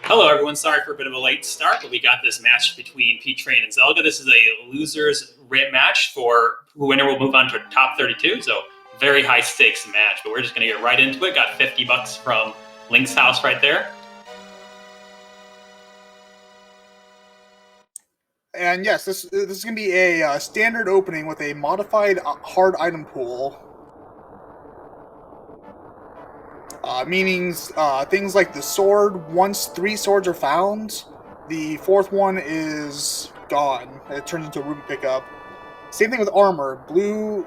Hello, everyone. Sorry for a bit of a late start, but we got this match between P-Train and Zelga. This is a losers match for the winner will move on to top 32. So very high stakes match, but we're just going to get right into it. Got 50 bucks from Link's house right there. And yes, this is going to be a standard opening with a modified hard item pool. Meaning things like the sword, once 3 swords are found, the 4th one is gone. It turns into a ruby pickup. Same thing with armor. Blue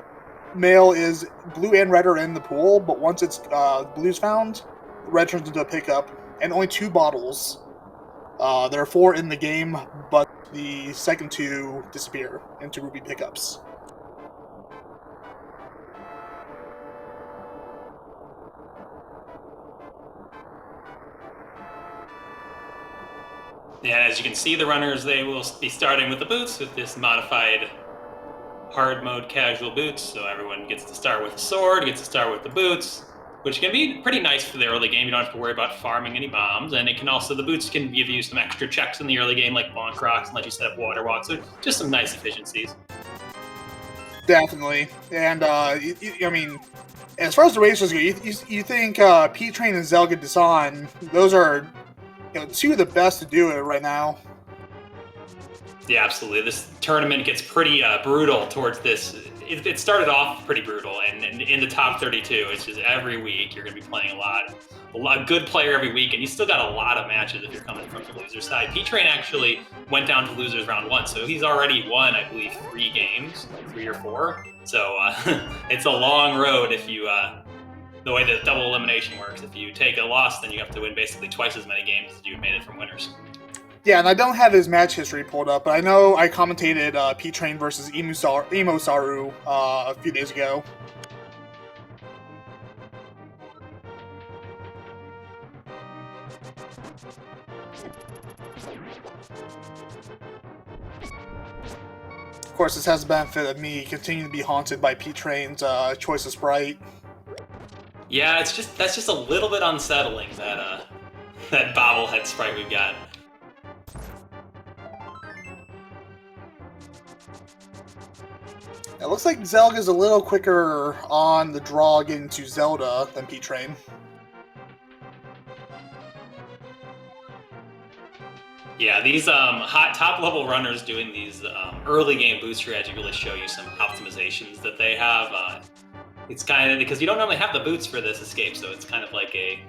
mail is blue and red are in the pool, but once it's blue's found, red turns into a pickup, and only 2 bottles. There are 4 in the game, but the second 2 disappear into ruby pickups. And as you can see, the runners, they will be starting with the boots with this modified hard mode casual boots. So everyone gets to start with a sword, gets to start with the boots, which can be pretty nice for the early game. You don't have to worry about farming any bombs. And it can also, the boots can give you some extra checks in the early game, like bonk rocks, and let you set up water walks. So just some nice efficiencies. Definitely. And, I mean, as far as the racers go, you think P-Train and zelgadissan, those are 2 of the best to do it right now. Yeah, absolutely. This tournament gets pretty brutal towards this. It started off pretty brutal, and in the top 32, it's just every week you're going to be playing a lot good player every week, and you still got a lot of matches if you're coming from the loser side. P-Train actually went down to losers round 1, so he's already won, I believe, 3 games, 3 or 4. So it's a long road if you. The way the double elimination works, if you take a loss, then you have to win basically twice as many games as you made it from winners. Yeah, and I don't have his match history pulled up, but I know I commentated P-Train versus Emosaru a few days ago. Of course, this has the benefit of me continuing to be haunted by P-Train's choice of sprite. Yeah, that's just a little bit unsettling, that bobblehead sprite we've got. It looks like Zelga's a little quicker on the draw getting to Zelda than P-Train. Yeah, these hot top-level runners doing these early game boost strategy really show you some optimizations that they have. It's kind of, because you don't normally have the boots for this escape, so it's kind of like a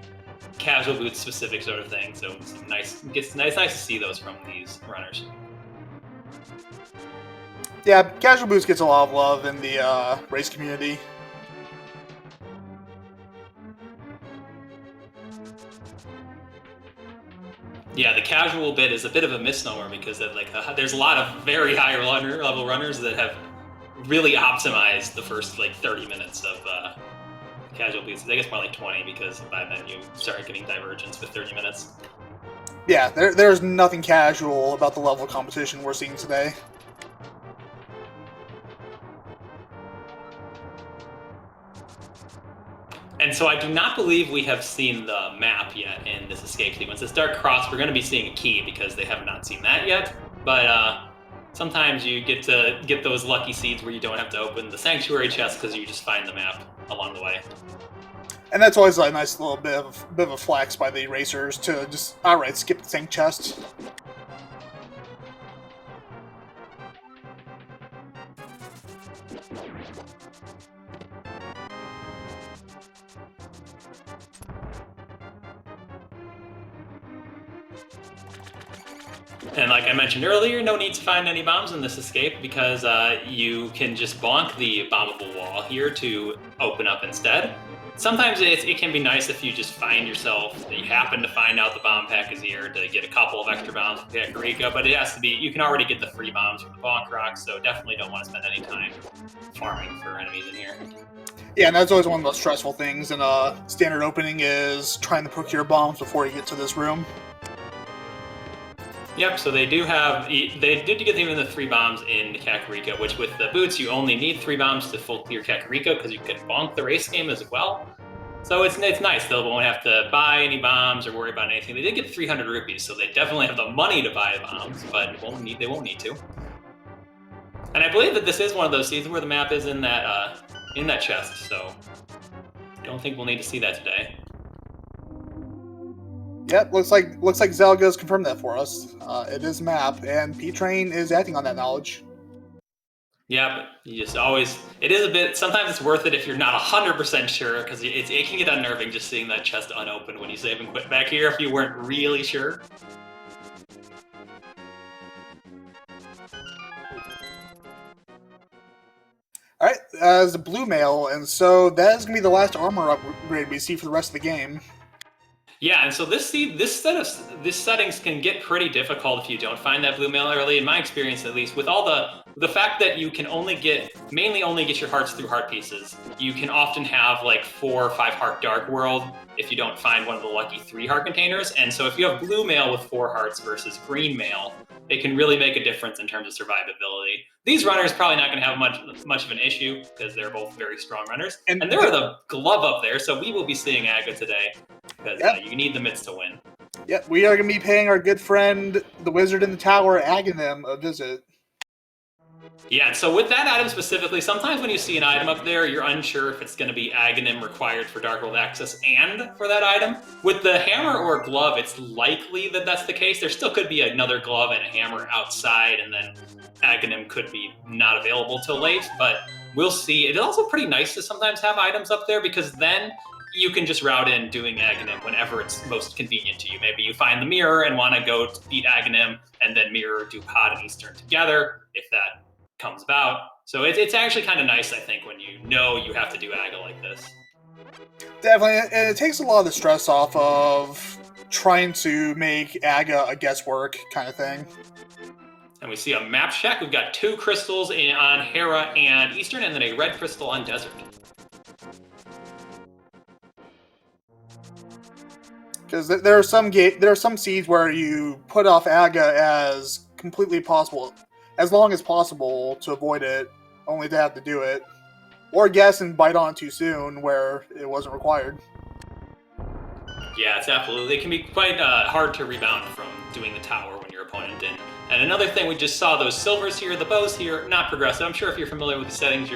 casual boot specific sort of thing. So it's nice to see those from these runners. Yeah, casual boots gets a lot of love in the race community. Yeah, the casual bit is a bit of a misnomer because there's a lot of very higher level runners that have really optimized the first 30 minutes of casual boots. I guess more like 20, because by then you start getting divergence with 30 minutes. Yeah, there's nothing casual about the level of competition we're seeing today. And so I do not believe we have seen the map yet in this escape sequence. This Dark Cross, we're going to be seeing a key because they have not seen that yet. But sometimes you get to get those lucky seeds where you don't have to open the Sanctuary chest because you just find the map along the way. And that's always a nice little bit of a flex by the racers to just outright skip the Sanct chest. And like I mentioned earlier, no need to find any bombs in this escape because you can just bonk the bombable wall here to open up instead. Sometimes it can be nice if you just find yourself, that you happen to find out the bomb pack is here to get a couple of extra bombs from Kakariko, but it has to be, you can already get the free bombs from the bonk rocks, so definitely don't want to spend any time farming for enemies in here. Yeah, and that's always one of the most stressful things in a standard opening is trying to procure bombs before you get to this room. Yep, so they did get even the 3 bombs in Kakariko, which with the boots, you only need 3 bombs to full clear Kakariko because you can bonk the race game as well. So it's nice. They won't have to buy any bombs or worry about anything. They did get 300 rupees, so they definitely have the money to buy bombs, but they won't need to. And I believe that this is one of those seasons where the map is in that chest, so don't think we'll need to see that today. Yep, looks like Zelga's confirmed that for us. It is map, and P-Train is acting on that knowledge. Yeah, but you just always, it is a bit, sometimes it's worth it if you're not 100% sure, because it can get unnerving just seeing that chest unopened when you save and quit back here if you weren't really sure. Alright, as a blue mail, and so that is going to be the last armor upgrade we see for the rest of the game. Yeah, and so this settings can get pretty difficult if you don't find that blue mail early. In my experience, at least, with all the fact that you can mainly only get your hearts through heart pieces. You can often have like 4 or 5 heart dark world if you don't find one of the lucky 3 heart containers. And so if you have blue mail with 4 hearts versus green mail, it can really make a difference in terms of survivability. These runners probably not going to have much of an issue because they're both very strong runners. And there are the glove up there, so we will be seeing Aga today because you need the mitts to win. Yep, we are going to be paying our good friend, the wizard in the tower, Aghanim, a visit. Yeah, so with that item specifically, sometimes when you see an item up there, you're unsure if it's going to be Aghanim required for Dark World access and for that item. With the hammer or glove, it's likely that that's the case. There still could be another glove and a hammer outside, and then Aghanim could be not available till late, but we'll see. It's also pretty nice to sometimes have items up there because then you can just route in doing Aghanim whenever it's most convenient to you. Maybe you find the mirror and want to go to beat Aghanim, and then mirror, do Pod, and Eastern together, if that comes about. So it's actually kind of nice, I think, when you know you have to do Aga like this. Definitely, and it takes a lot of the stress off of trying to make Aga a guesswork kind of thing. And we see a map check. We've got 2 crystals on Hera and Eastern, and then a red crystal on Desert. Because there are some seeds where you put off Aga as completely possible, as long as possible to avoid it, only to have to do it, or guess and bite on too soon where it wasn't required. Yeah, it's absolutely. It can be quite hard to rebound from doing the tower when your opponent didn't. And another thing, we just saw those silvers here, the bows here, not progressive. I'm sure if you're familiar with the settings,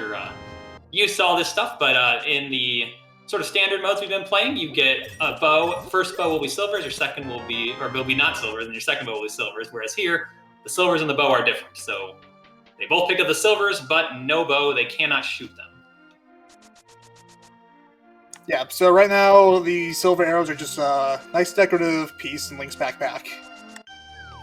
you saw this stuff, but in the sort of standard modes we've been playing, you get a bow. First bow will be silvers, your second will be not silvers, and your second bow will be silvers. Whereas here, the silvers and the bow are different. So they both pick up the silvers, but no bow. They cannot shoot them. Yeah, so right now the silver arrows are just a nice decorative piece in Link's backpack.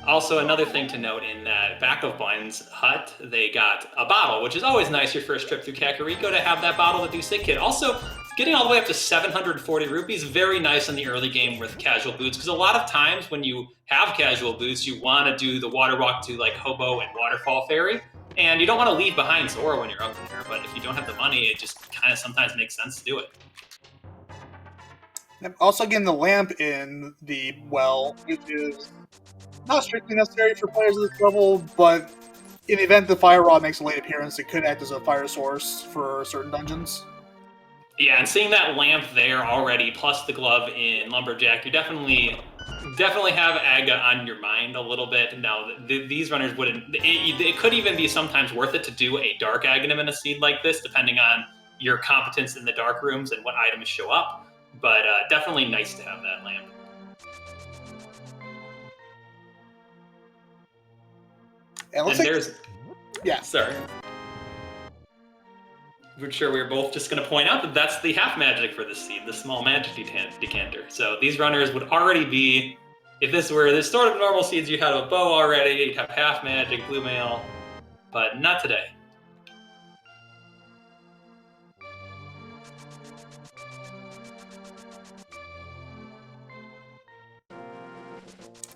Also, another thing to note in that back of Blind's hut, they got a bottle, which is always nice your first trip through Kakariko to have that bottle to do Sick Kid. Also, getting all the way up to 740 rupees, very nice in the early game with casual boots, because a lot of times when you have casual boots, you want to do the water walk to like Hobo and Waterfall Ferry, and you don't want to leave behind Zora when you're up there, but if you don't have the money, it just kind of sometimes makes sense to do it. Also getting the lamp in the well, which is not strictly necessary for players of this level, but in the event the fire rod makes a late appearance, it could act as a fire source for certain dungeons. Yeah, and seeing that lamp there already, plus the glove in Lumberjack, you definitely have Aga on your mind a little bit. Now, these runners wouldn't. It could even be sometimes worth it to do a dark Aghanim in a seed like this, depending on your competence in the dark rooms and what items show up. But definitely nice to have that lamp. And there's... Yeah. Sorry. We're sure we were both just going to point out that that's the half magic for this seed, the small magic decanter. So these runners would already be, if this were this sort of normal seeds, you'd have a bow already, you'd have half magic, blue mail, but not today.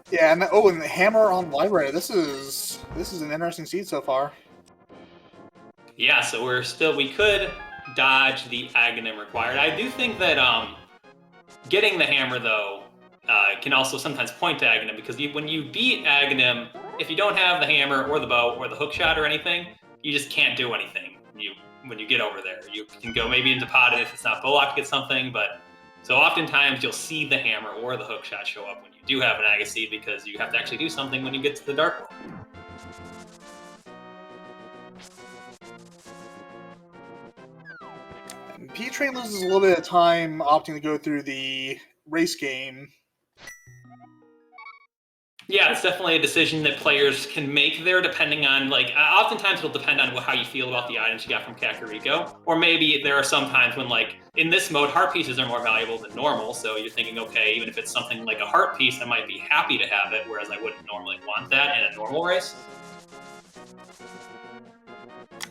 Yeah, and the hammer on library. This is an interesting seed so far. Yeah, so we could dodge the Aghanim required. I do think that getting the hammer though can also sometimes point to Aghanim, because when you beat Aghanim, if you don't have the hammer or the bow or the hook shot or anything, you just can't do anything. When you get over there, you can go maybe into Pod, and if it's not Bullock, get something, but So oftentimes you'll see the hammer or the hook shot show up when you do have an Agassi because you have to actually do something when you get to the dark world. P-Train loses a little bit of time opting to go through the race game. Yeah, it's definitely a decision that players can make there depending on, like, oftentimes it'll depend on how you feel about the items you got from Kakariko. Or maybe there are some times when, like, in this mode, heart pieces are more valuable than normal, so you're thinking, okay, even if it's something like a heart piece, I might be happy to have it, whereas I wouldn't normally want that in a normal race.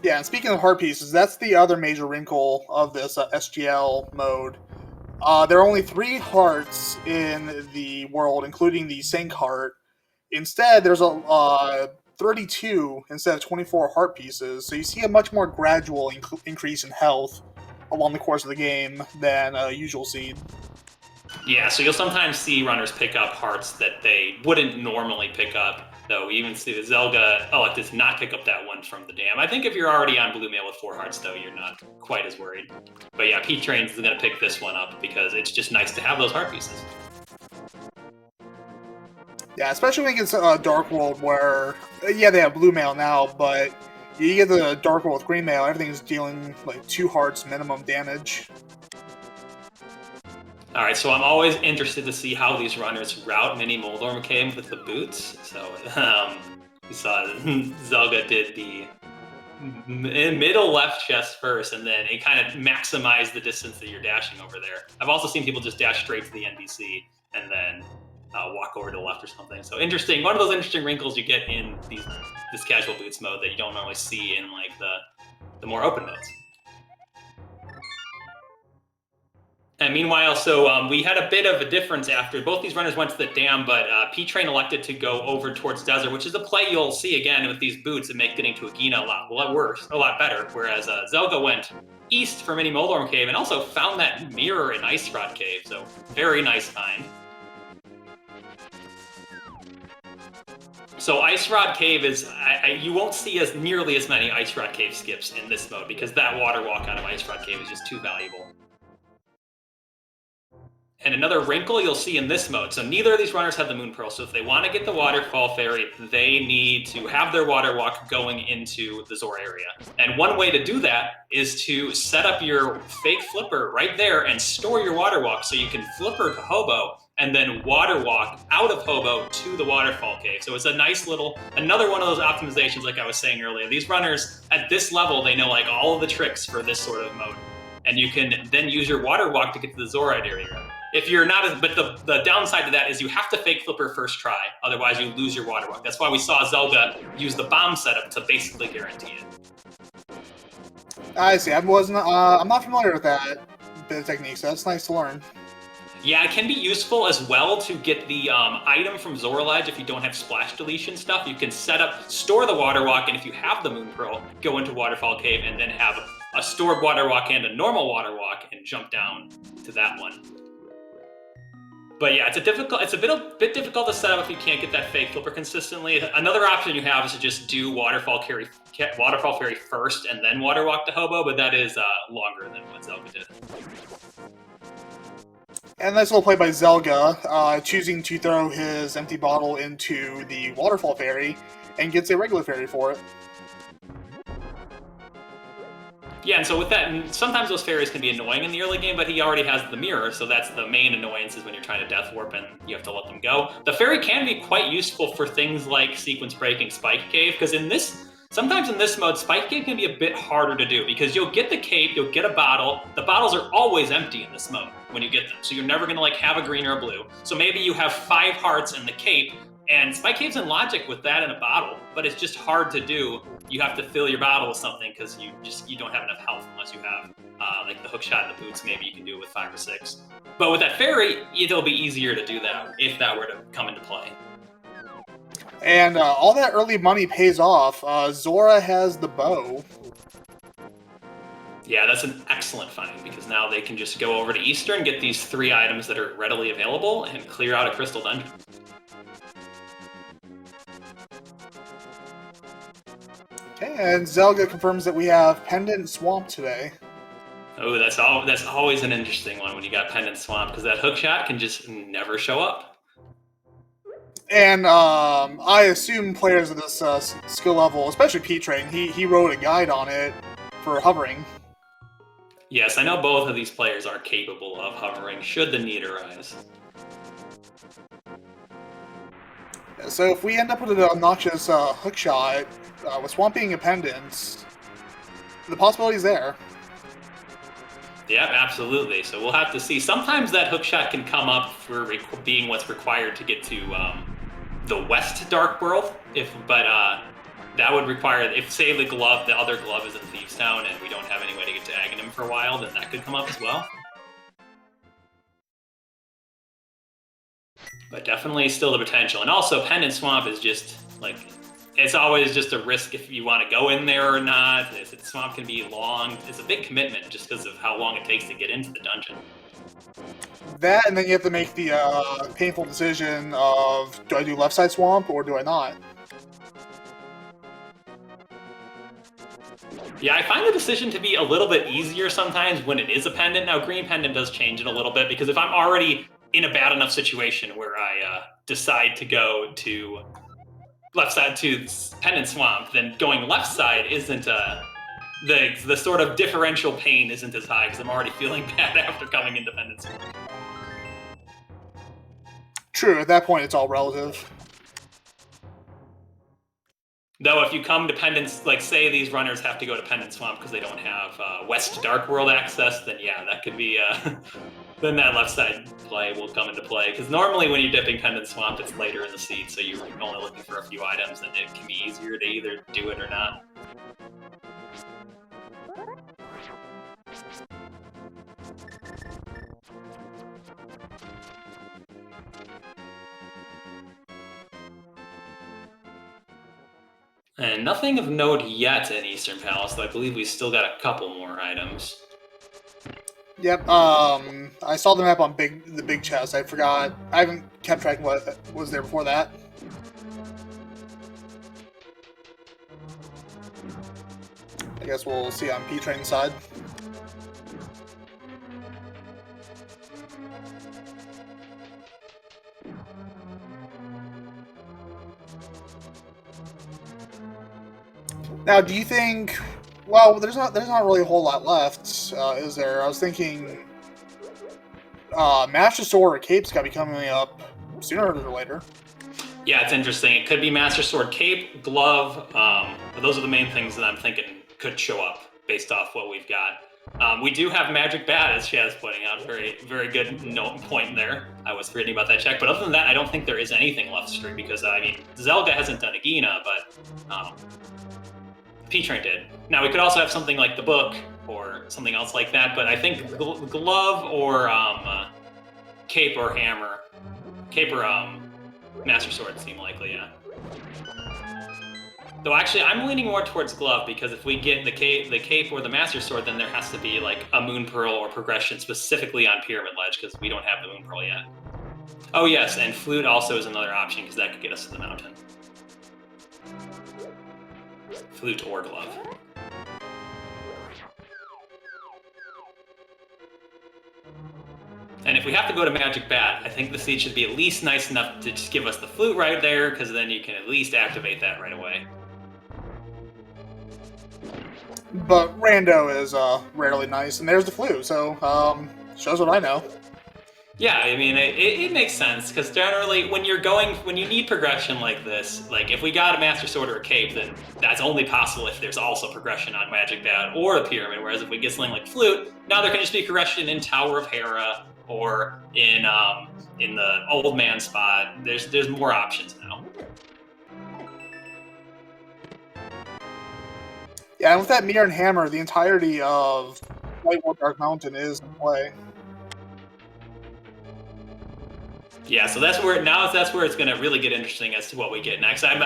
Yeah, and speaking of heart pieces, that's the other major wrinkle of this SGL mode. There are only 3 hearts in the world, including the Sync heart. Instead, there's a 32 instead of 24 heart pieces, so you see a much more gradual increase in health along the course of the game than usual seed. Yeah, so you'll sometimes see runners pick up hearts that they wouldn't normally pick up, though we even see the Zelga elected to not pick up that one from the dam. I think if you're already on blue mail with 4 hearts, though, you're not quite as worried. But yeah, P-Trains is going to pick this one up because it's just nice to have those heart pieces. Yeah, especially when it gets Dark World where, yeah, they have blue mail now, but you get the Dark World with green mail, everything's dealing like 2 hearts minimum damage. All right, so I'm always interested to see how these runners route Mini Moldorm Cave with the boots. So we saw Zelga did the middle left chest first, and then it kind of maximized the distance that you're dashing over there. I've also seen people just dash straight to the NPC and then walk over to the left or something. So interesting, one of those interesting wrinkles you get in this casual boots mode that you don't normally see in like the more open modes. And meanwhile, so we had a bit of a difference after both these runners went to the dam, but P-Train elected to go over towards Desert, which is a play you'll see again with these boots that make getting to Agina a lot better. Whereas Zelga went east for Mini Moldorm Cave and also found that mirror in Ice Rod Cave, so very nice find. So Ice Rod Cave is, you won't see as nearly as many Ice Rod Cave skips in this mode because that water walk out of Ice Rod Cave is just too valuable. And another wrinkle you'll see in this mode, so neither of these runners have the Moon Pearl, so if they want to get the Waterfall Fairy, they need to have their water walk going into the Zora area. And one way to do that is to set up your fake flipper right there and store your water walk so you can flipper to Hobo and then water walk out of Hobo to the Waterfall Cave. So it's a nice little, another one of those optimizations like I was saying earlier. These runners, at this level, they know like all of the tricks for this sort of mode. And you can then use your water walk to get to the Zorite area. If you're not, but the downside to that is you have to fake flipper first try, otherwise you lose your water walk. That's why we saw Zelga use the bomb setup to basically guarantee it. I see. I'm not familiar with that bit of technique, so that's nice to learn. Yeah, it can be useful as well to get the item from Zora Ledge if you don't have splash deletion stuff. You can store the water walk, and if you have the Moon Pearl, go into Waterfall Cave and then have a stored water walk and a normal water walk and jump down to that one. But yeah, it's a bit difficult to set up if you can't get that fake flipper consistently. Another option you have is to just do Waterfall Fairy first and then water walk to Hobo, but that is longer than what Zelga did. And nice little play by Zelga, choosing to throw his empty bottle into the Waterfall Fairy and gets a regular fairy for it. Yeah, and so with that, sometimes those fairies can be annoying in the early game, but he already has the mirror, so that's the main annoyance is when you're trying to death warp and you have to let them go. The fairy can be quite useful for things like sequence breaking Spike Cave, because sometimes in this mode, Spike Cave can be a bit harder to do, because you'll get the cape, you'll get a bottle. The bottles are always empty in this mode when you get them, so you're never going to like have a green or a blue. So maybe you have 5 hearts in the cape, and Spike Cave's in logic with that in a bottle, but it's just hard to do. You have to fill your bottle with something because you don't have enough health unless you have like the hook shot in the boots. Maybe you can do it with 5 or 6. But with that fairy, it'll be easier to do that if that were to come into play. And all that early money pays off. Zora has the bow. Yeah, that's an excellent find because now they can just go over to Eastern, get these 3 items that are readily available, and clear out a crystal dungeon. Okay, and Zelga confirms that we have Pendant Swamp today. Oh, that's always an interesting one when you got Pendant Swamp, because that hook shot can just never show up. And I assume players of this skill level, especially P-Train, he wrote a guide on it for hovering. Yes, I know both of these players are capable of hovering, should the need arise. So if we end up with an obnoxious hook shot with Swamp being a pendant, the possibility's there. Yeah, absolutely. So we'll have to see. Sometimes that hook shot can come up for being what's required to get to the West Dark World. But that would require, if say the other glove is in Thieves Town and we don't have any way to get to Aghanim for a while, then that could come up as well. But definitely still the potential. And also Pendant Swamp is just like, it's always just a risk if you want to go in there or not. The swamp can be long. It's a big commitment just because of how long it takes to get into the dungeon. That, and then you have to make the painful decision of, do I do left side swamp or do I not? Yeah, I find the decision to be a little bit easier sometimes when it is a pendant. Now, green pendant does change it a little bit, because if I'm already in a bad enough situation where I decide to go to left side to Pendant Swamp, then going left side isn't the sort of differential pain isn't as high, because I'm already feeling bad after coming into Pendant Swamp. True, at that point it's all relative. Though if you come to Pendant, like say these runners have to go to Pendant Swamp because they don't have West Dark World access, then yeah, that could be, then that left side play will come into play. Because normally when you're dipping Pendant Swamp, it's later in the seed, so you're only looking for a few items, and it can be easier to either do it or not. And nothing of note yet in Eastern Palace, though I believe we still got a couple more items. Yep, I saw the map on the big chest. I forgot. I haven't kept track of what was there before that. I guess we'll see on P-Train's side. Now, do you think? Well, there's not really a whole lot left, is there? I was thinking, Master Sword or Cape's got to be coming up sooner or later. Yeah, it's interesting. It could be Master Sword, Cape, Glove. Those are the main things that I'm thinking could show up based off what we've got. We do have Magic Bat, as Shaz pointing out. Very, very good point there. I was reading about that check, but other than that, I don't think there is anything left stream, because I mean, Zelga hasn't done a Gina, but P-Train did. Now, we could also have something like the book or something else like that, but I think Glove or Cape or Hammer, Cape or Master Sword seem likely, yeah. Though actually, I'm leaning more towards Glove, because if we get the Cape or the Master Sword, then there has to be like a Moon Pearl or progression specifically on Pyramid Ledge, because we don't have the Moon Pearl yet. Oh yes, and Flute also is another option, because that could get us to the mountain. Flute or Glove. And if we have to go to Magic Bat, I think the seed should be at least nice enough to just give us the Flute right there, because then you can at least activate that right away. But Rando is rarely nice, and there's the Flute, so shows what I know. Yeah, I mean, it makes sense, because generally, when you need progression like this, like if we got a Master Sword or a Cape, then that's only possible if there's also progression on Magic Bat or a Pyramid, whereas if we get something like Flute, now there can just be progression in Tower of Hera or in the Old Man spot. There's more options now. Yeah, and with that Mirror and Hammer, the entirety of White War Dark Mountain is in play. Yeah, so that's where it's going to really get interesting as to what we get next. I'm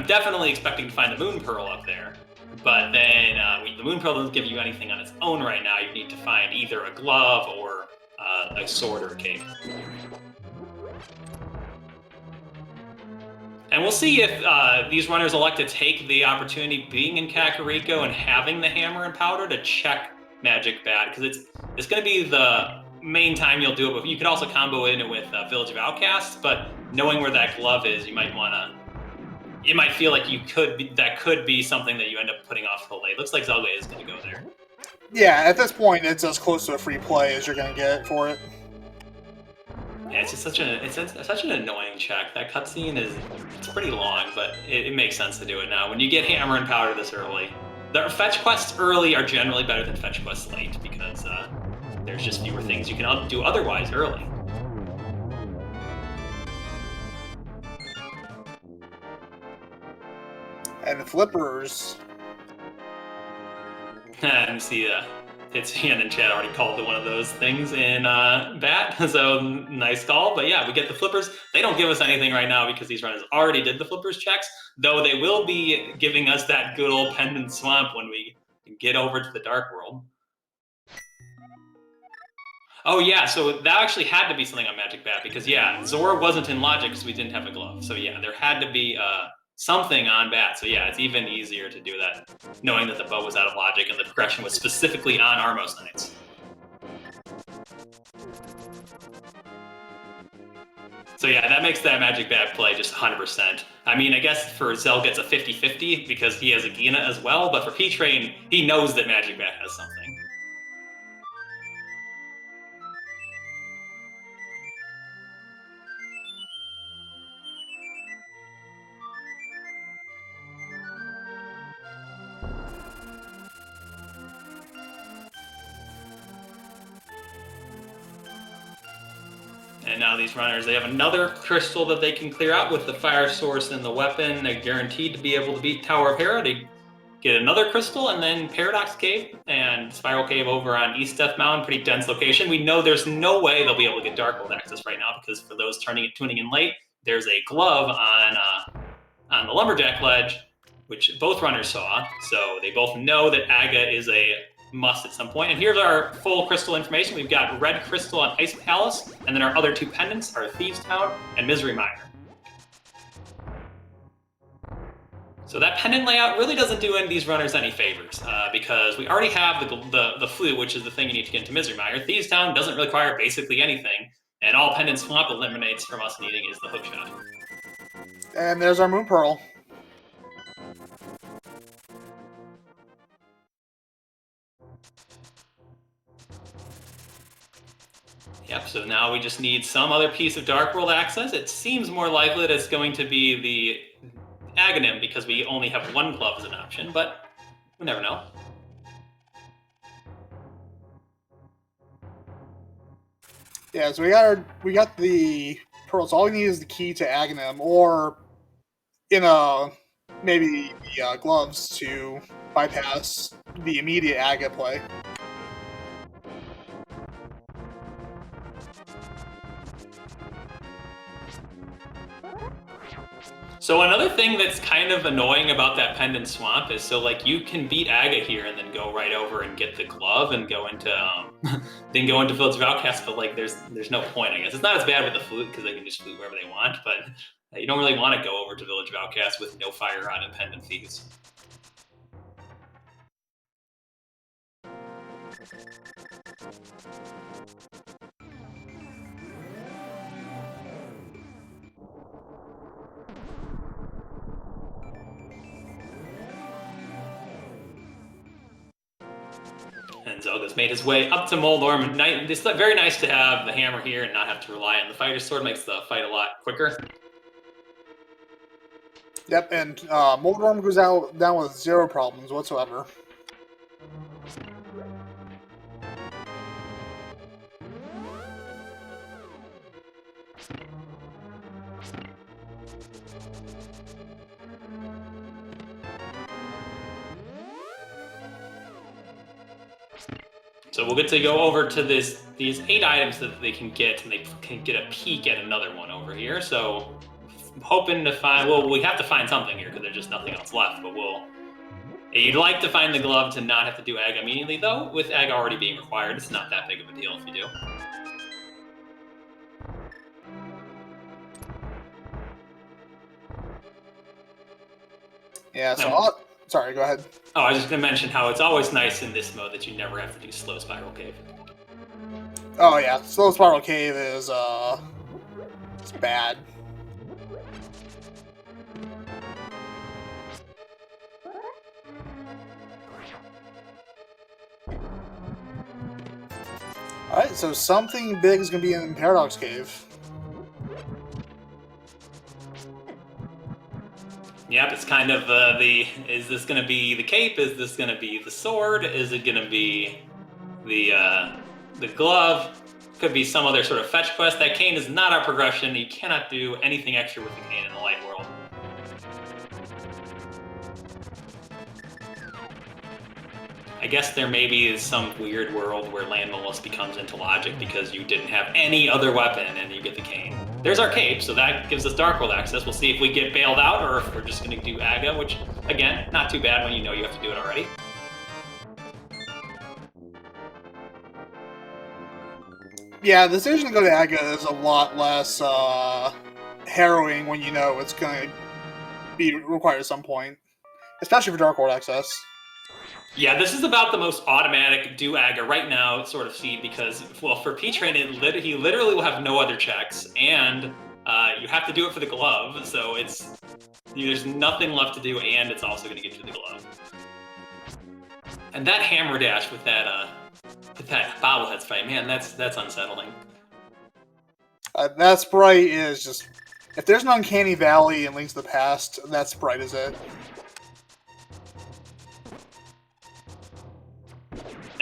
definitely expecting to find the Moon Pearl up there, but then the Moon Pearl doesn't give you anything on its own right now. You need to find either a Glove or a Sword or a Cape. And we'll see if these runners elect to take the opportunity being in Kakariko and having the Hammer and Powder to check Magic Bat, because it's going to be the main time you'll do it. But you could also combo in it with Village of Outcasts. But knowing where that glove is, you might want to. It might feel like that could be something that you end up putting off till late. Looks like Zelga is going to go there. Yeah, at this point, it's as close to a free play as you're going to get for it. Yeah, it's just such an annoying check. That cutscene it's pretty long, but it makes sense to do it now. When you get Hammer and Powder this early, the fetch quests early are generally better than fetch quests late because there's just fewer things you can do otherwise early. And the flippers. And see, it's Ian in chat already called it one of those things in Bat, so nice call. But yeah, we get the flippers. They don't give us anything right now because these runners already did the flippers checks, though they will be giving us that good old Pendant Swamp when we get over to the Dark World. Oh yeah, so that actually had to be something on Magic Bat because yeah, Zora wasn't in Logic because we didn't have a glove. So yeah, there had to be something on Bat. So yeah, it's even easier to do that, knowing that the bow was out of Logic and the progression was specifically on Armos Knights. So yeah, that makes that Magic Bat play just 100%. I mean, I guess for Zelga it's a 50-50 because he has a Gina as well, but for P-Train, he knows that Magic Bat has something. And now these runners, they have another crystal that they can clear out with the fire source and the weapon. They're guaranteed to be able to beat Tower of Hera. They get another crystal and then Paradox Cave and Spiral Cave over on East Death Mountain, pretty dense location. We know there's no way they'll be able to get Dark World access right now because for those tuning in late, there's a glove on the Lumberjack Ledge, which both runners saw. So they both know that Aga is a must at some point. And here's our full crystal information. We've got red crystal on Ice Palace, and then our other two pendants are Thieves Town and Misery Mire. So that pendant layout really doesn't do these runners any favors because we already have the flute, which is the thing you need to get into Misery Mire. Thieves Town doesn't require basically anything, and all Pendant Swamp eliminates from us needing is the hookshot. And there's our Moon Pearl. Yep, so now we just need some other piece of Dark World access. It seems more likely that it's going to be the Aghanim because we only have one glove as an option, but we never know. Yeah, so we got the pearls. All we need is the key to Aghanim, or maybe the gloves to bypass the immediate Aga play. So another thing that's kind of annoying about that Pendant Swamp is, so like you can beat Aga here and then go right over and get the glove and go into then go into Village of Outcasts, but like there's no point, I guess. It's not as bad with the flute because they can just flute wherever they want, but you don't really want to go over to Village of Outcasts with no Fire Rod and Pendant Thieves. And Zelga's made his way up to Moldorm. It's very nice to have the hammer here and not have to rely on the fighter's sword. Makes the fight a lot quicker. Yep, and Moldorm goes down with 0 problems whatsoever. So we'll get to go over to these 8 items that they can get, and they can get a peek at another one over here. So hoping to find, well, we have to find something here because there's just nothing else left, but you'd like to find the glove to not have to do Aga immediately, though. With Aga already being required, it's not that big of a deal if you do. Yeah, Sorry, go ahead. Oh, I was just going to mention how it's always nice in this mode that you never have to do slow spiral cave. Oh yeah, slow spiral cave is it's bad. Alright, so something big is gonna be in Paradox Cave. Yep, it's kind of is this going to be the cape? Is this going to be the sword? Is it going to be the glove? Could be some other sort of fetch quest. That cane is not our progression. You cannot do anything extra with the cane in the light world. I guess there maybe is some weird world where land almost becomes into logic because you didn't have any other weapon and you get the cane. There's our cape, so that gives us Dark World access. We'll see if we get bailed out or if we're just going to do Aga, which, again, not too bad when you know you have to do it already. Yeah, the decision to go to Aga is a lot less harrowing when you know it's going to be required at some point, especially for Dark World access. Yeah, this is about the most automatic do Aga right now sort of seed because, well, for P-Train, he literally will have no other checks, and you have to do it for the glove, so there's nothing left to do, and it's also going to get you the glove. And that hammer dash with that bobblehead sprite, man, that's unsettling. That sprite is just... If there's an Uncanny Valley in Links to the Past, that sprite is it.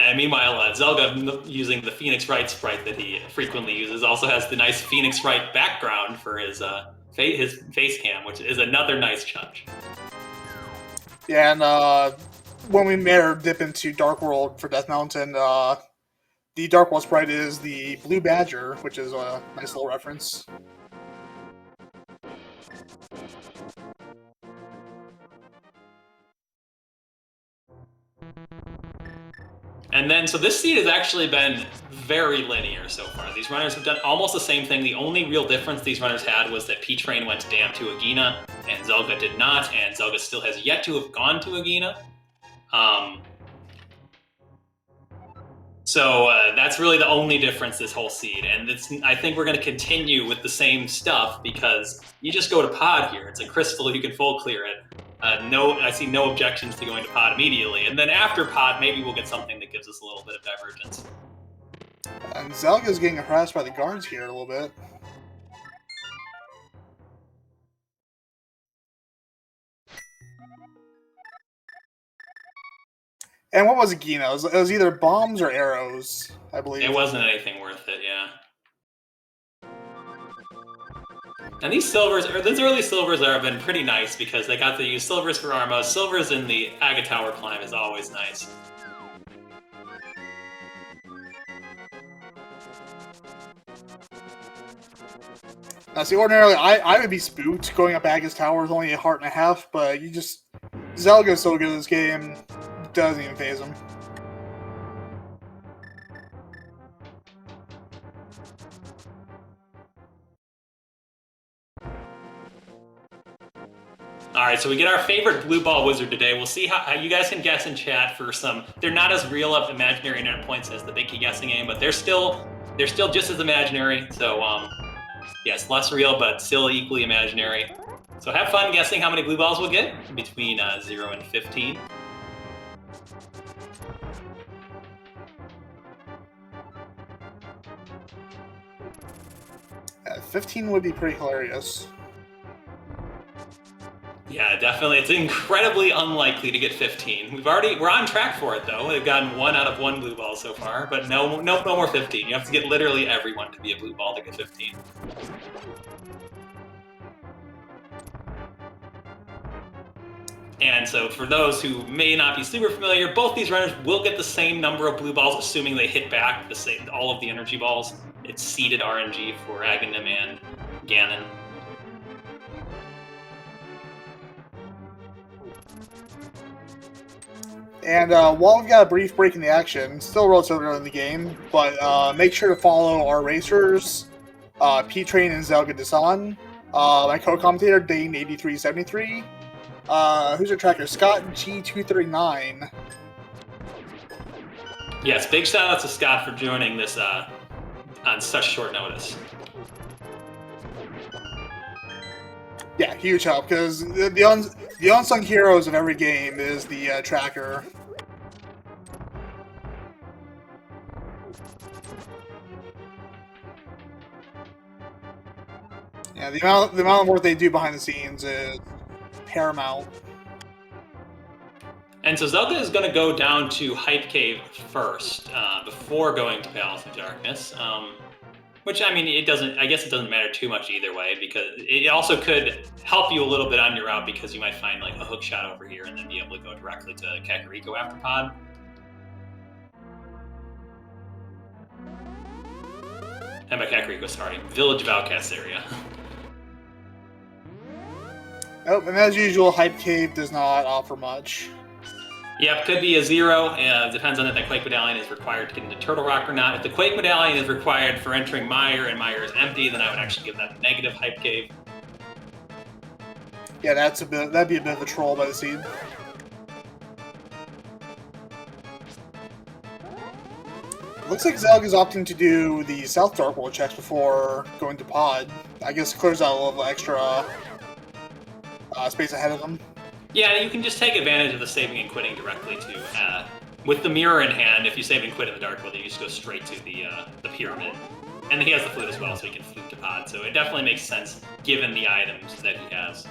And meanwhile, Zelga, using the Phoenix Wright sprite that he frequently uses, also has the nice Phoenix Wright background for his face cam, which is another nice touch. Yeah, and when we dip into Dark World for Death Mountain, the Dark World sprite is the Blue Badger, which is a nice little reference. And then, so this seed has actually been very linear so far. These runners have done almost the same thing. The only real difference these runners had was that P-Train went damn to Agina, and Zelga did not, and Zelga still has yet to have gone to Agina. So that's really the only difference this whole seed, and I think we're going to continue with the same stuff because you just go to pod here. It's a crystal, you can full clear it. I see no objections to going to pod immediately, and then after pod, maybe we'll get something that gives us a little bit of divergence. And Zelga's getting harassed by the guards here a little bit. And what was Agina? It was either bombs or arrows, I believe. It wasn't anything worth it, yeah. And these early silvers have been pretty nice because they got to use silvers for Arma. Silvers in the Aga Tower climb is always nice. Now, see, ordinarily, I would be spooked going up Aga's Tower with only a heart and a half, but Zelga's so good at this game, it doesn't even faze him. 'Alright, so we get our favorite blue ball wizard today. We'll see how you guys can guess in chat for some. They're not as real of imaginary internet points as the Big Key guessing game, but they're still just as imaginary. So yes, less real, but still equally imaginary. So have fun guessing how many blue balls we'll get between 0 and 15. Yeah, 15 would be pretty hilarious. Yeah, definitely. It's incredibly unlikely to get 15. We're on track for it though. We've gotten 1 out of 1 blue ball so far, but no more 15. You have to get literally everyone to be a blue ball to get 15. And so for those who may not be super familiar, both these runners will get the same number of blue balls, assuming they hit back all of the energy balls. It's seeded RNG for Aghanim and Ganon. And while we've got a brief break in the action, still relatively early in the game, but make sure to follow our racers, P-Train and zelgadissan, my co-commentator, Dane8373, Who's your tracker? Scott G239. Yes, big shout out to Scott for joining this on such short notice. Yeah, huge help, because the unsung heroes of every game is the tracker. Yeah, the amount of work they do behind the scenes is paramount. And so Zelda is going to go down to Hype Cave first, before going to Palace of Darkness. Which, I mean, I guess it doesn't matter too much either way, because it also could help you a little bit on your route, because you might find like a hook shot over here and then be able to go directly to Kakariko after pod. And by Kakariko, sorry, Village of Outcasts area. Oh, and as usual, Hype Cave does not offer much. Yep, could be a 0. Depends on if that Quake Medallion is required to get into Turtle Rock or not. If the Quake Medallion is required for entering Mire and Mire is empty, then I would actually give that a negative Hype Cave. Yeah, that'd be a bit of a troll by the seed. Looks like Zelga's opting to do the South Dark World checks before going to pod. I guess it clears out a little extra space ahead of them. Yeah, you can just take advantage of the saving and quitting directly to, with the mirror in hand, if you save and quit in the Dark World, you just go straight to the pyramid. And he has the flute as well, so he can flute to pod, so it definitely makes sense given the items that he has.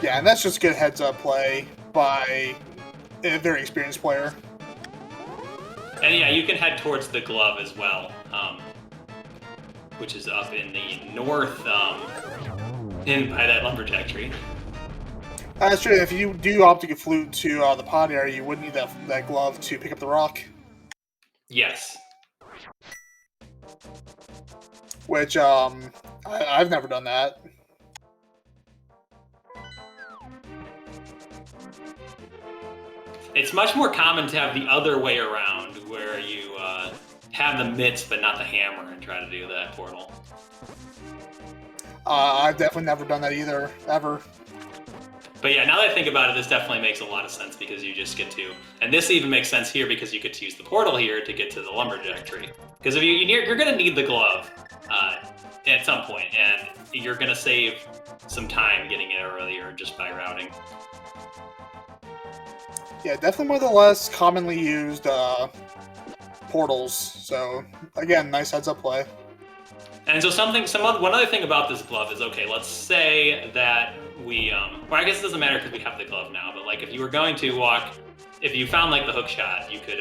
Yeah, and that's just good heads-up play by a very experienced player. And yeah, you can head towards the glove as well, which is up in the north, in by that lumberjack tree. That's true. If you do opt to get flute to the pod area, you would need that glove to pick up the rock. Yes. Which, I've never done that. It's much more common to have the other way around, where you have the mitts but not the hammer and try to do that portal. I've definitely never done that either, ever. But yeah, now that I think about it, this definitely makes a lot of sense, because you just get to, and this even makes sense here because you get to use the portal here to get to the lumberjack tree. Because if you're going to need the glove at some point, and you're going to save some time getting it earlier just by routing. Yeah, definitely one of the less commonly used portals. So again, nice heads-up play. And so one other thing about this glove is, okay, let's say that we, well, I guess it doesn't matter because we have the glove now, but like if you were going to walk, if you found like the hook shot, you could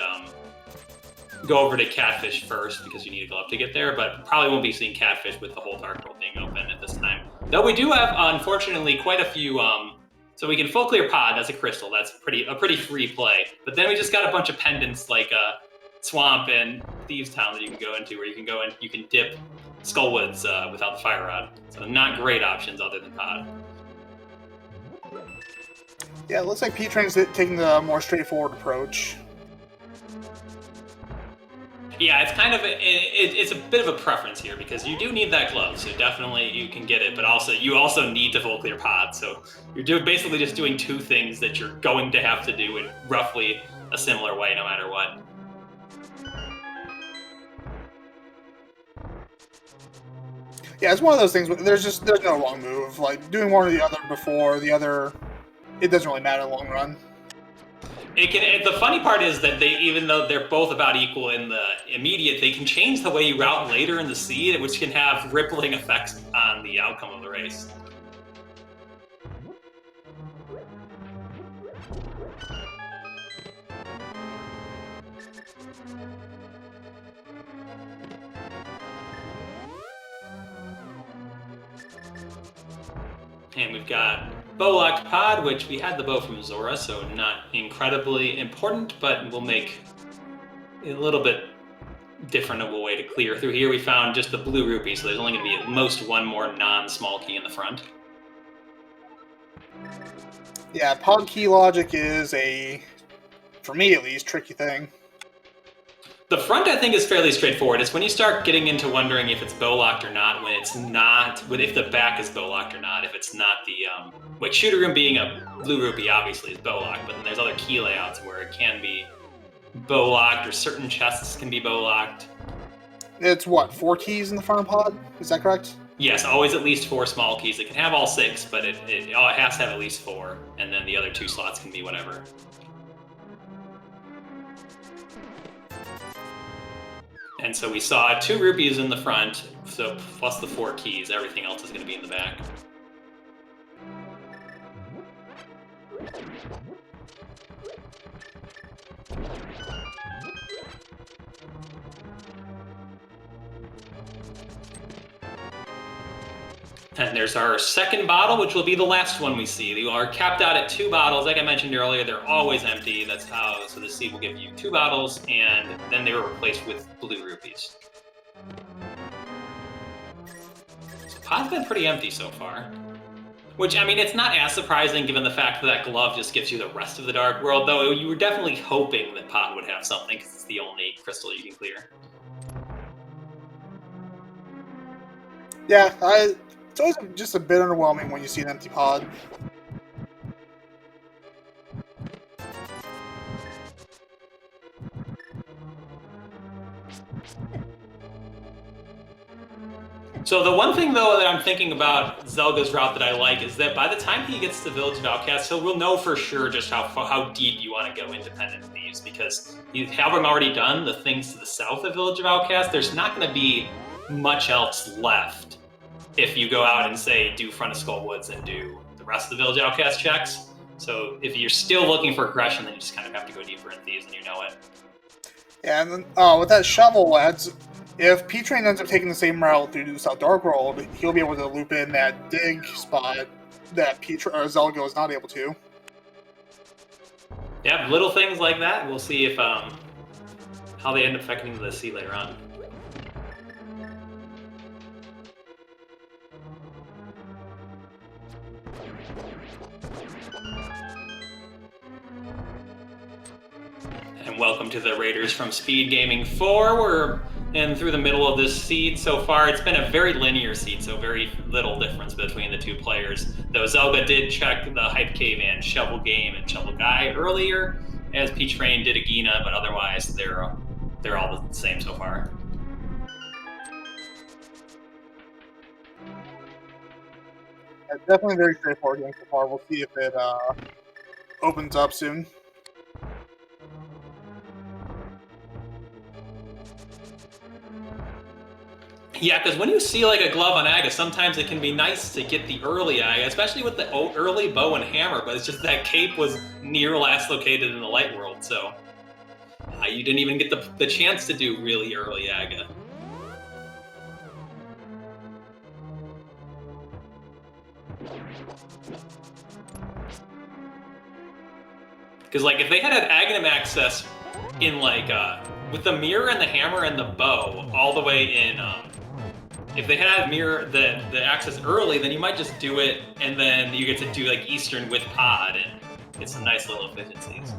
go over to Catfish first because you need a glove to get there, but probably won't be seeing Catfish with the whole Dark World being open at this time. Though we do have, unfortunately, quite a few, so we can full clear pod, that's a crystal, that's a pretty free play. But then we just got a bunch of pendants like Swamp and Thieves Town that you can go into, where you can go and you can dip Skullwoods without the Fire Rod. So not great options other than pod. Yeah, it looks like P-Train's taking the more straightforward approach. Yeah, it's kind of it's a bit of a preference here, because you do need that glove, so definitely you can get it, but also you also need to full clear pod, so you're basically just doing two things that you're going to have to do in roughly a similar way no matter what. Yeah, it's one of those things. There's no wrong move. Like doing one or the other before the other, it doesn't really matter in the long run. The funny part is that even though they're both about equal in the immediate, they can change the way you route later in the seed, which can have rippling effects on the outcome of the race. And we've got bow locked pod, which we had the bow from Zora, so not incredibly important, but will make a little bit different of a way to clear through here. We found just the blue rupee, so there's only going to be at most one more non-small key in the front. Yeah, pod key logic is for me at least, tricky thing. The front, I think, is fairly straightforward. It's when you start getting into wondering if it's bow locked or not, when it's not, if the back is bow locked or not, if it's not the, like shooter room being a blue rupee obviously is bow locked, but then there's other key layouts where it can be bow locked, or certain chests can be bow locked. It's what, 4 keys in the front pod? Is that correct? Yes, always at least 4 small keys. It can have all 6, but it has to have at least 4, and then the other 2 slots can be whatever. And so we saw 2 rupees in the front, so plus the 4 keys. Everything else is going to be in the back. And there's our second bottle, which will be the last one we see. They are capped out at 2 bottles. Like I mentioned earlier, they're always empty. That's how, so the seed will give you 2 bottles, and then they were replaced with blue rupees. So pod's been pretty empty so far. Which, I mean, it's not as surprising given the fact that glove just gives you the rest of the Dark World, though you were definitely hoping that pod would have something, because it's the only crystal you can clear. Yeah, it's always just a bit underwhelming when you see an empty pod. So the one thing, though, that I'm thinking about Zelga's route that I like is that by the time he gets to Village of Outcasts, we'll know for sure just how deep you want to go Independent Thieves, because you having already done the things to the south of Village of Outcasts, there's not going to be much else left if you go out and, say, do Front of Skull Woods and do the rest of the Village of Outcasts checks. So if you're still looking for aggression, then you just kind of have to go deeper in Thieves, and you know it. Yeah, and then with that shovel, lads, if P-Train ends up taking the same route through the South Dark World, he'll be able to loop in that dig spot that Zelga is not able to. Yeah, little things like that. We'll see if how they end up affecting the sea later on. And welcome to the Raiders from SpeedGaming 4. We're in through the middle of this seed so far. It's been a very linear seed, so very little difference between the 2 players. Though Zelga did check the Hype Cave and Shovel Game and Shovel Guy earlier, as P-Train did Agina, but otherwise they're all the same so far. It's definitely very straightforward game so far. We'll see if it opens up soon. Yeah, because when you see like a glove on Aga, sometimes it can be nice to get the early Aga, especially with the early bow and hammer, but it's just that cape was near last located in the light world, so you didn't even get the chance to do really early Aga. Because like if they had Aghanim access in like with the mirror and the hammer and the bow all the way in if they had mirror the access early, then you might just do it and then you get to do like Eastern with pod and get some nice little efficiencies.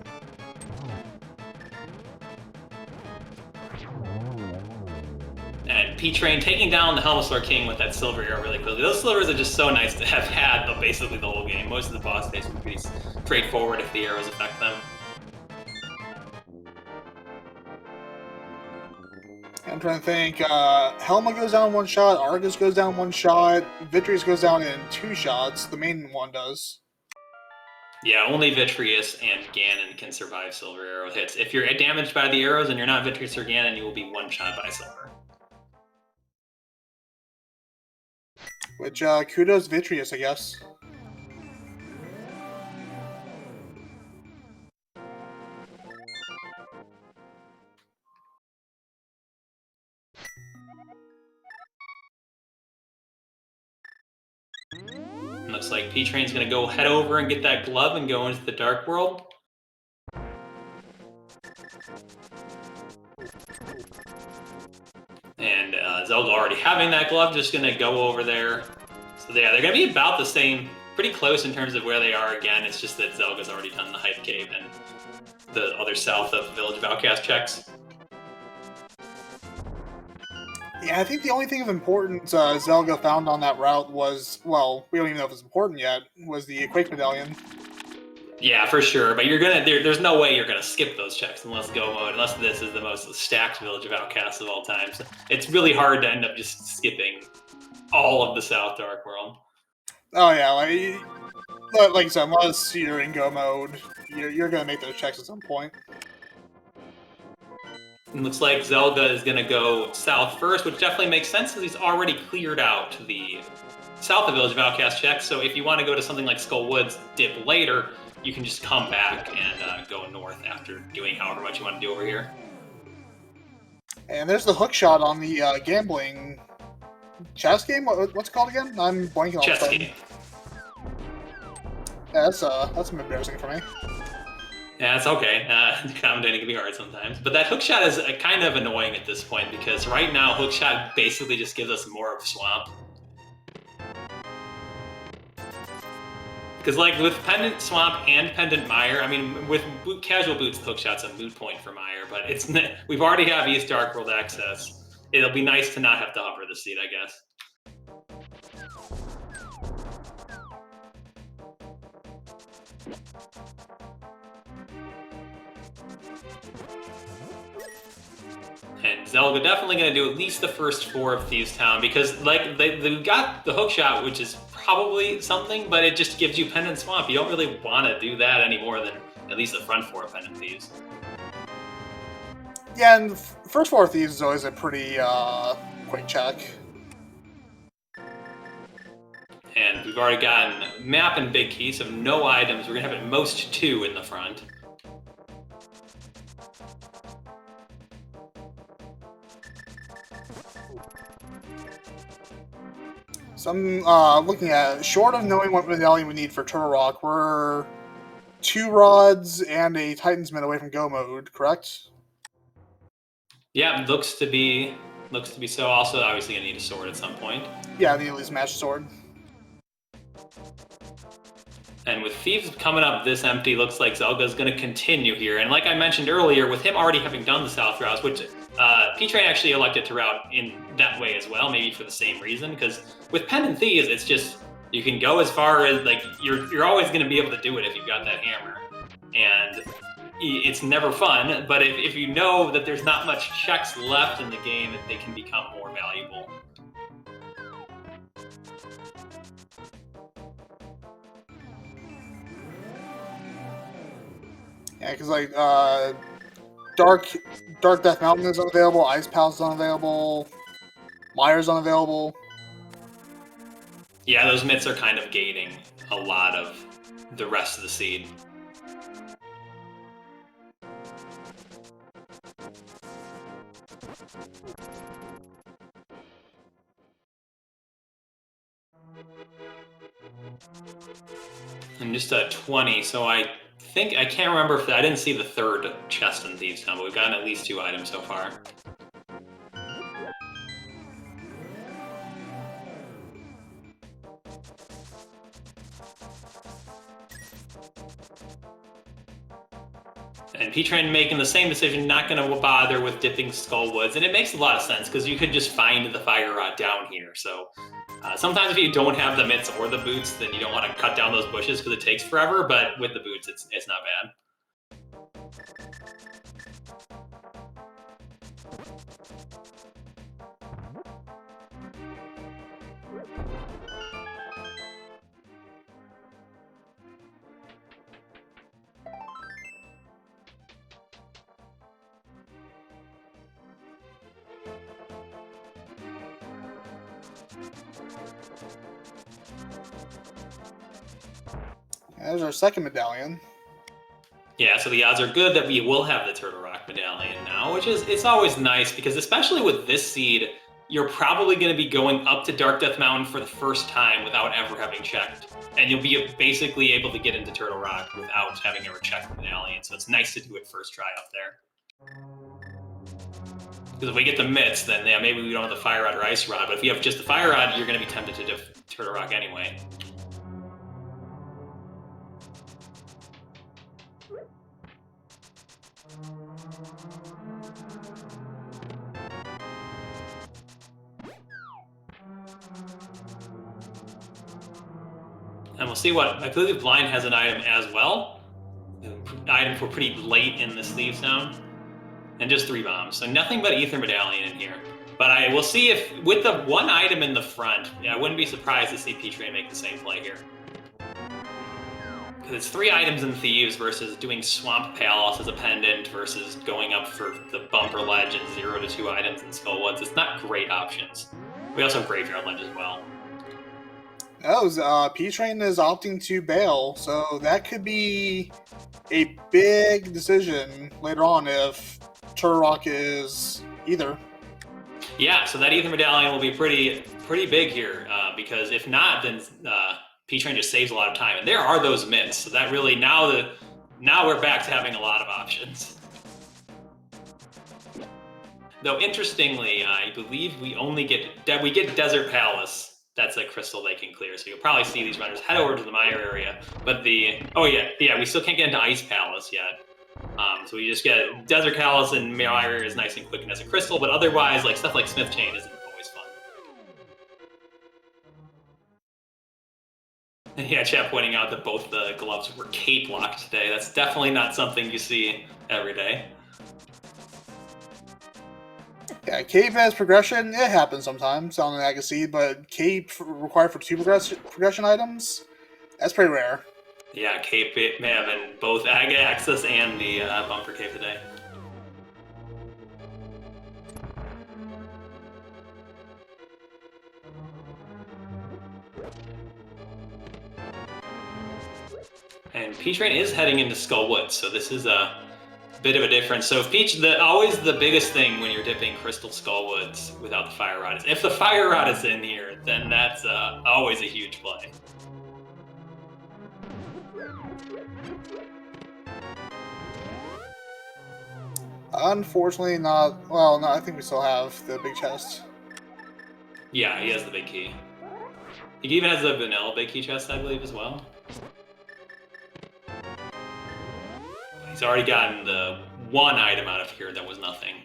And P-Train taking down the Helmosaur King with that silver arrow really quickly. Those silvers are just so nice to have had basically the whole game. Most of the boss fights would be straightforward if the arrows affect them. I'm trying to think. Helma goes down in 1 shot. Argus goes down 1 shot. Vitreous goes down in 2 shots. The main one does. Yeah, only Vitreous and Ganon can survive silver arrow hits. If you're damaged by the arrows and you're not Vitreous or Ganon, you will be 1 shot by silver. Which, kudos Vitreous, I guess. Looks like P-Train's gonna go head over and get that glove and go into the Dark World. And Zelga already having that glove, just gonna go over there. So yeah, they're gonna be about the same, pretty close in terms of where they are again. It's just that Zelga's already done the Hype Cave and the other south of Village of Outcast checks. Yeah, I think the only thing of importance Zelga found on that route was, well, we don't even know if it's important yet, was the Quake Medallion. Yeah, for sure. But there's no way you're gonna skip those checks unless go mode, unless this is the most stacked Village of Outcasts of all time. So it's really hard to end up just skipping all of the South Dark World. Oh yeah, like I said, unless you're in go mode, you're gonna make those checks at some point. It looks like Zelda is gonna go south first, which definitely makes sense because he's already cleared out the south of Village of Outcast checks. So if you want to go to something like Skull Woods, dip later, you can just come back and go north after doing however much you want to do over here. And there's the hook shot on the gambling chess game. What's it called again? I'm blanking on Chess the game. Yeah, that's embarrassing for me. Yeah, it's okay. Commentating can be hard sometimes. But that hookshot is kind of annoying at this point because right now hookshot basically just gives us more of Swamp. Because like with Pendant Swamp and Pendant Mire, I mean, with casual boots, the hookshot's a moot point for Mire, but we've already have East Dark World access. It'll be nice to not have to hover the seat, I guess. And Zelga definitely going to do at least the first 4 of Thieves Town because, like, they got the hookshot, which is probably something, but it just gives you Pendant Swamp. You don't really want to do that any more than at least the front 4 of Pendant Thieves. Yeah, and the first 4 of Thieves is always a pretty quick check. And we've already gotten map and big key, so no items. We're going to have at most 2 in the front. So I'm looking at, short of knowing what medallion we need for Turtle Rock, we're 2 rods and a Titan's Mid away from go mode, correct? Yeah, looks to be so. Also, obviously, gonna need a sword at some point. Yeah, I need at least match sword. And with Thieves coming up this empty, looks like Zelga's going to continue here. And like I mentioned earlier, with him already having done the South routes, which P-Train actually elected to route in that way as well, maybe for the same reason. Because with Pendant Thieves, it's just, you can go as far as, like, you're always going to be able to do it if you've got that hammer. And it's never fun, but if you know that there's not much checks left in the game, they can become more valuable. Yeah, because like Dark Death Mountain is unavailable, Ice Palace is unavailable, Mire's unavailable. Yeah, those mitts are kind of gating a lot of the rest of the seed. And just a 20, so I think, I can't remember if I didn't see the 3rd chest in Thieves Town, but we've gotten at least 2 items so far. And P-Train making the same decision, not going to bother with dipping Skull Woods, and it makes a lot of sense because you could just find the fire rod down here. So sometimes if you don't have the mitts or the boots, then you don't want to cut down those bushes because it takes forever. But with the boots, it's not bad. There's our second medallion. Yeah, so the odds are good that we will have the Turtle Rock Medallion now, which is, it's always nice because especially with this seed, you're probably going to be going up to Dark Death Mountain for the first time without ever having checked. And you'll be basically able to get into Turtle Rock without having ever checked the medallion, so it's nice to do it first try up there. Because if we get the mitts, then yeah, maybe we don't have the Fire Rod or Ice Rod, but if you have just the Fire Rod, you're going to be tempted to diff Turtle Rock anyway. we'll see what, I believe Blind has an item as well. An item for pretty late in the sleeve zone. And just 3 bombs, so nothing but Ether Medallion in here. But I will see if, with the 1 item in the front, I wouldn't be surprised to see P-Train make the same play here. Because it's 3 items in Thieves versus doing Swamp Palace as a pendant versus going up for the Bumper Ledge and 0 to 2 items in Skullwoods. It's not great options. We also have Graveyard Ledge as well. P-Train is opting to bail, so that could be a big decision later on if Turok is either. Yeah, so that Ether Medallion will be pretty big here, because if not, then P-Train just saves a lot of time. And there are those mints, so that really, now we're back to having a lot of options. Though interestingly, I believe we get Desert Palace. That's a crystal they can clear, so you'll probably see these runners head over to the Mire area. But we still can't get into Ice Palace yet. So we just get Desert Palace and Mire area is nice and quick and as a crystal, but otherwise, like stuff like Smith Chain isn't always fun. And yeah, chat pointing out that both the gloves were cape locked today. That's definitely not something you see every day. Yeah, cape has progression. It happens sometimes on an Agassi, but cape required for 2 progression items, that's pretty rare. Yeah, cape may have in both Aga Access and the Bumper Cape today. And P-Train is heading into Skullwoods, so this is a bit of a difference. So if always the biggest thing when you're dipping Crystal Skullwoods without the Fire Rod is, if the Fire Rod is in here, then that's always a huge play. Unfortunately, not. Well, no, I think we still have the big chest. Yeah, he has the big key. He even has the vanilla big key chest, I believe, as well. He's already gotten the 1 item out of here that was nothing.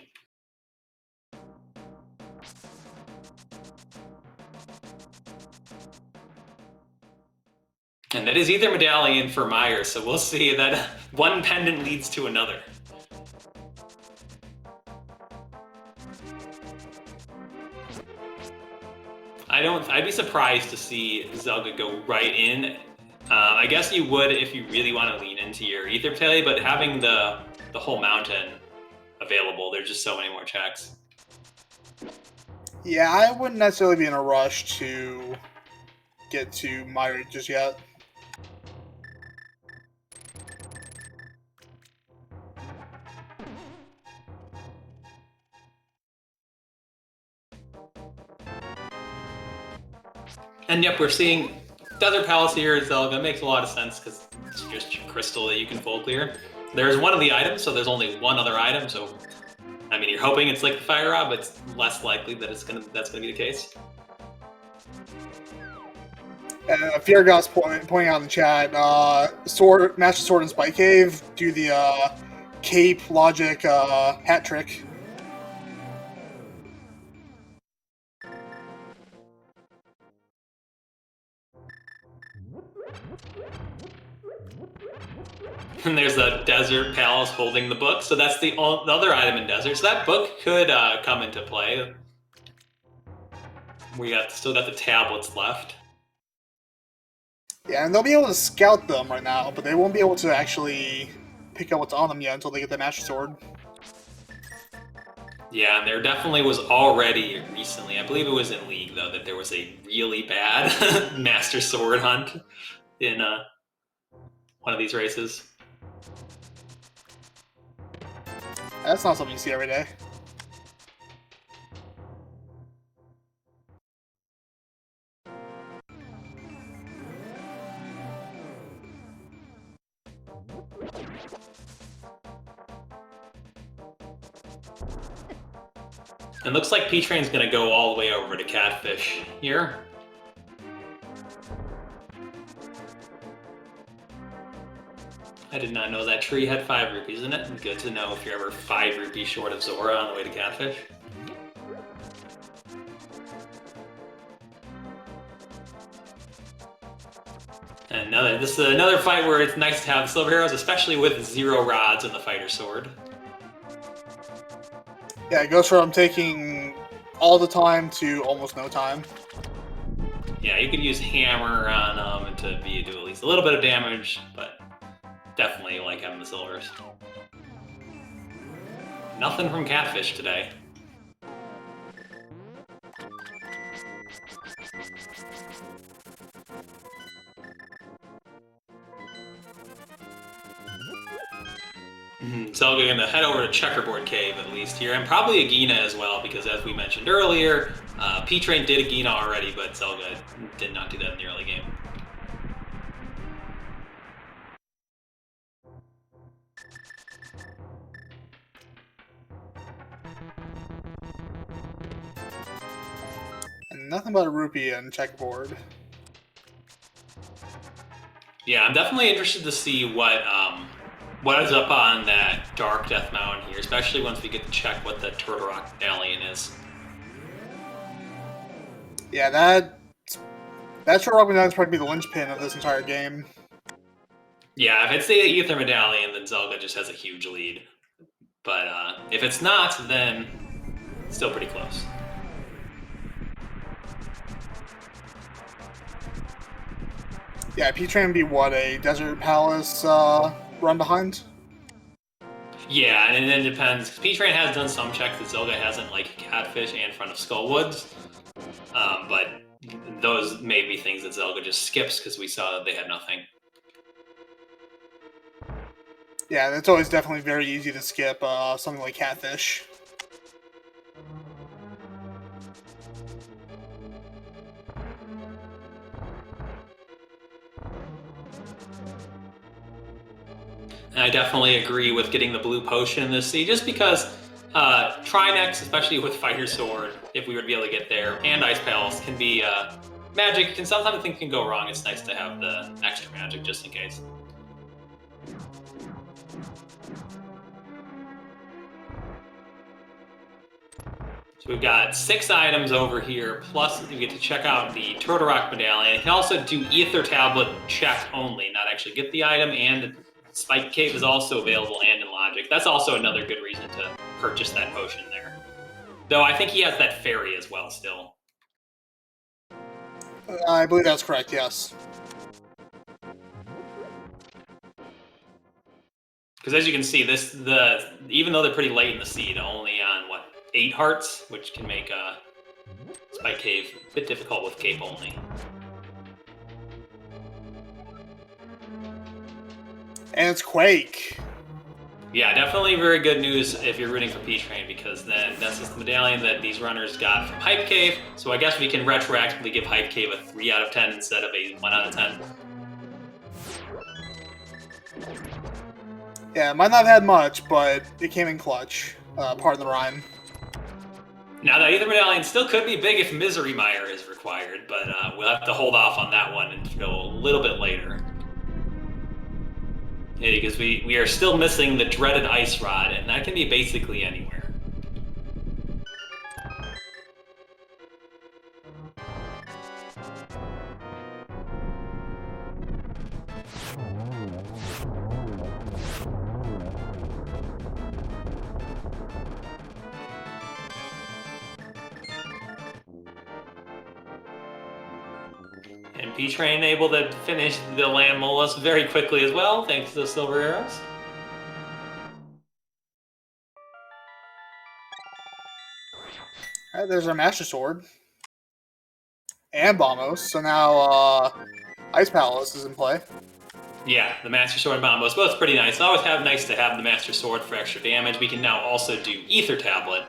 And that is Ether Medallion for Mire, so we'll see that 1 pendant leads to another. I'd be surprised to see Zelga go right in. I guess you would if you really want to lean into your Ether play, but having the whole mountain available, there's just so many more checks. Yeah, I wouldn't necessarily be in a rush to get to Mire just yet. And yep, we're seeing Desert Palace here at Zelga. Makes a lot of sense because it's just crystal that you can full clear. There's 1 of the items, so there's only 1 other item. So, I mean, you're hoping it's like the Fire Rod, but it's less likely that that's gonna be the case. Feargot's pointing out in the chat, Master Sword and Spike Cave do the cape logic hat trick. And there's the Desert Palace holding the book, so that's the other item in Desert. So that book could come into play. We still got the tablets left. Yeah, and they'll be able to scout them right now, but they won't be able to actually pick up what's on them yet until they get the Master Sword. Yeah, and there definitely was already recently, I believe it was in League though, that there was a really bad Master Sword hunt in one of these races. That's not something you see every day. It looks like P-Train's gonna go all the way over to Catfish here. I did not know that tree had 5 rupees in it. Good to know if you're ever 5 rupees short of Zora on the way to Catfish. This is another fight where it's nice to have the silver arrows, especially with 0 rods in the fighter sword. Yeah, it goes from taking all the time to almost no time. Yeah, you could use hammer on them to do at least a little bit of damage, but definitely like having the silvers. Nothing from Catfish today. So we're going to head over to Checkerboard Cave at least here, and probably Agina as well, because as we mentioned earlier, P-Train did Agina already, but Zelga did not do that in the early game. And nothing but a rupee and checkerboard. Yeah, I'm definitely interested to see what is up on that Dark Death Mountain here, especially once we get to check what the Turtle Rock Medallion is. Yeah, that Turtle Rock Medallion is probably the linchpin of this entire game. Yeah, if it's the Ether Medallion, then Zelga just has a huge lead. But if it's not, then it's still pretty close. Yeah, P-Train would be what, a Desert Palace run behind? Yeah, and it depends. P-Train has done some checks that Zelga hasn't, like Catfish and Front of Skullwoods. But those may be things that Zelga just skips because we saw that they had nothing. Yeah, it's always definitely very easy to skip something like Catfish. And I definitely agree with getting the blue potion in this sea, just because Trinex, especially with Fighter Sword, if we were to be able to get there, and Ice Palace can be magic. Can sometimes things can go wrong. It's nice to have the extra magic just in case. So we've got 6 items over here, plus we get to check out the Turtle Rock Medallion. You can also do Ether Tablet check only, not actually get the item, and Spike Cave is also available and in Logic. That's also another good reason to purchase that potion there. Though I think he has that fairy as well still. I believe that's correct, yes. Because as you can see, even though they're pretty late in the seed, only on, 8 hearts, which can make Spike Cave a bit difficult with Cape only. And it's Quake. Yeah, definitely very good news if you're rooting for P-Train, because then that's just the medallion that these runners got from Hype Cave. So I guess we can retroactively give Hype Cave a 3 out of 10 instead of a 1 out of 10. Yeah, it might not have had much, but it came in clutch. Part of the rhyme. Now, the Ether Medallion still could be big if Misery Mire is required, but we'll have to hold off on that one and go a little bit later. Yeah, because we are still missing the dreaded Ice Rod, and that can be basically anywhere. And P-Train able to finish the Land Mollusk very quickly as well, thanks to the silver arrows. Alright, there's our Master Sword. And Bombos. So now Ice Palace is in play. Yeah, the Master Sword and Bombos, both pretty nice. It's always nice to have the Master Sword for extra damage. We can now also do Ether Tablet.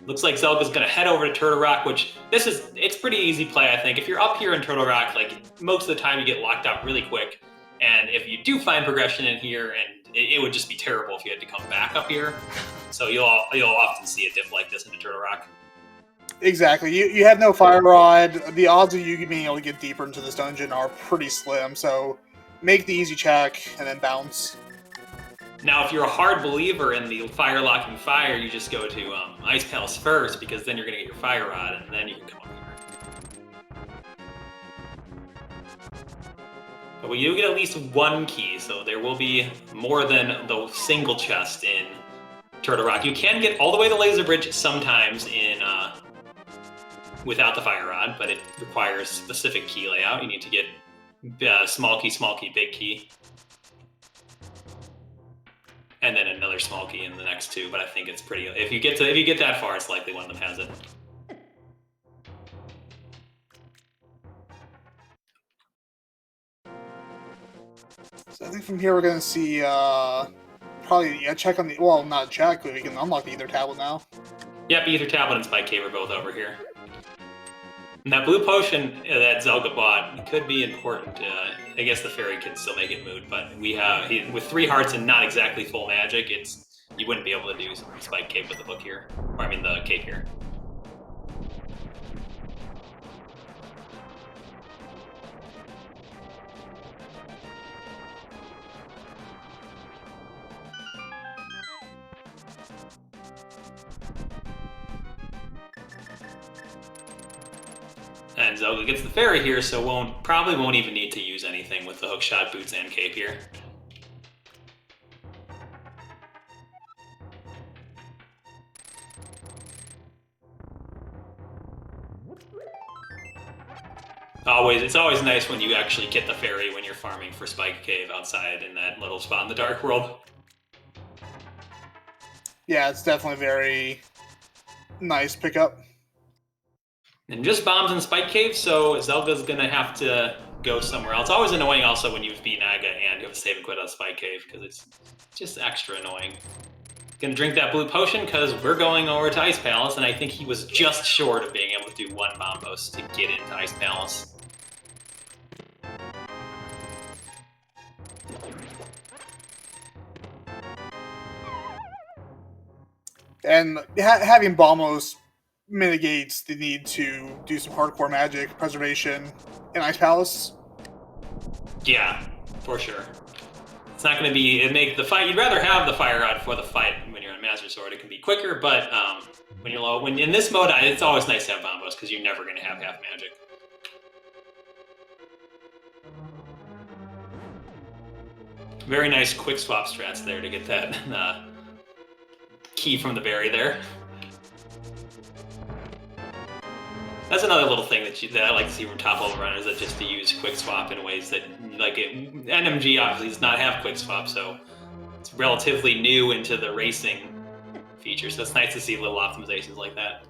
Looks like Zelga's going to head over to Turtle Rock, which it's pretty easy play, I think. If you're up here in Turtle Rock, like, most of the time you get locked out really quick. And if you do find progression in here, and it would just be terrible if you had to come back up here. So you'll often see a dip like this into Turtle Rock. Exactly. You have no Fire Rod. The odds of you being able to get deeper into this dungeon are pretty slim, so make the easy check and then bounce. Now, if you're a hard believer in the fire-locking fire, you just go to Ice Palace first, because then you're going to get your Fire Rod, and then you can come up here. But we do get at least one key, so there will be more than the single chest in Turtle Rock. You can get all the way to Laser Bridge sometimes in without the Fire Rod, but it requires specific key layout. You need to get small key, big key. And then another small key in the next two, but I think it's pretty. If you get that far, it's likely one of them has it. So I think from here we're gonna see probably a check on the not a check, but we can unlock the Ether Tablet now. Yep, Ether Tablet and Spike Cave are both over here. And that blue potion that Zelga bought could be important. I guess the fairy can still make it moot, but with 3 hearts and not exactly full magic, you wouldn't be able to do Spike Cave with the book here. Or I mean the cave here. And Zelga gets the fairy here, so probably won't even need to use anything with the hookshot boots and cape here. It's always nice when you actually get the fairy when you're farming for Spike Cave outside in that little spot in the Dark World. Yeah, it's definitely very nice pickup. And just bombs in Spike Cave, so Zelga's gonna have to go somewhere else. It's always annoying also when you've beaten Naga and you have to save and quit on Spike Cave, because it's just extra annoying. Gonna drink that blue potion, because we're going over to Ice Palace, and I think he was just short of being able to do 1 Bombos to get into Ice Palace. And having Bombos mitigates the need to do some hardcore magic preservation in Ice Palace. Yeah, for sure. It's not going to be make the fight. You'd rather have the Fire Rod for the fight when you're on Master Sword. It can be quicker, but when you're low, when in this mode, it's always nice to have Bombos because you're never going to have half magic. Very nice quick swap strats there to get that key from the berry there. That's another little thing that I like to see from top level runners, that just to use quick swap in ways that, like, NMG obviously does not have quick swap, so it's relatively new into the racing feature, so it's nice to see little optimizations like that.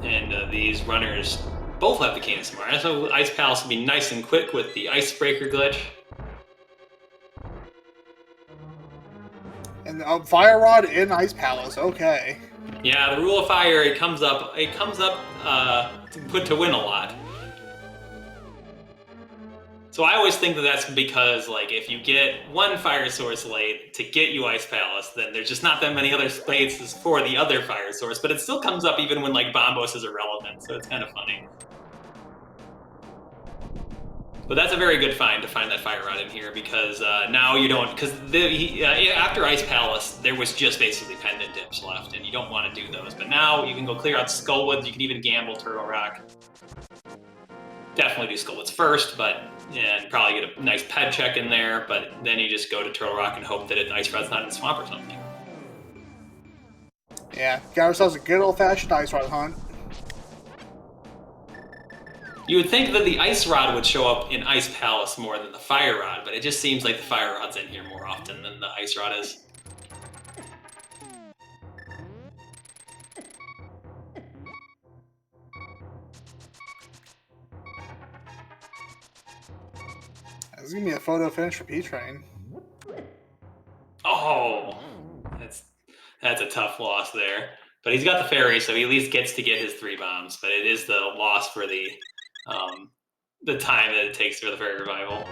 And these runners both have the Cane of Smart, so Ice Palace will be nice and quick with the Icebreaker glitch. And Fire Rod in Ice Palace, okay. Yeah, the rule of fire, it comes up to win a lot. So I always think that that's because, like, if you get 1 fire source late to get you Ice Palace, then there's just not that many other spaces for the other fire source, but it still comes up even when, like, Bombos is irrelevant, so it's kind of funny. But that's a very good find to find that Fire Rod in here, because now you don't, because after Ice Palace, there was just basically pendant dips left, and you don't want to do those. But now you can go clear out Skullwoods, you can even gamble Turtle Rock. Definitely do Skullwoods first, and probably get a nice ped check in there, but then you just go to Turtle Rock and hope that Ice Rod's not in the swamp or something. Yeah, got ourselves a good old-fashioned Ice Rod hunt. You would think that the Ice Rod would show up in Ice Palace more than the Fire Rod, but it just seems like the Fire Rod's in here more often than the Ice Rod is. This is gonna be a photo finish for P-Train. Oh, that's a tough loss there. But he's got the fairy, so he at least gets to get his 3 bombs. But it is the loss for the time that it takes for the fairy revival.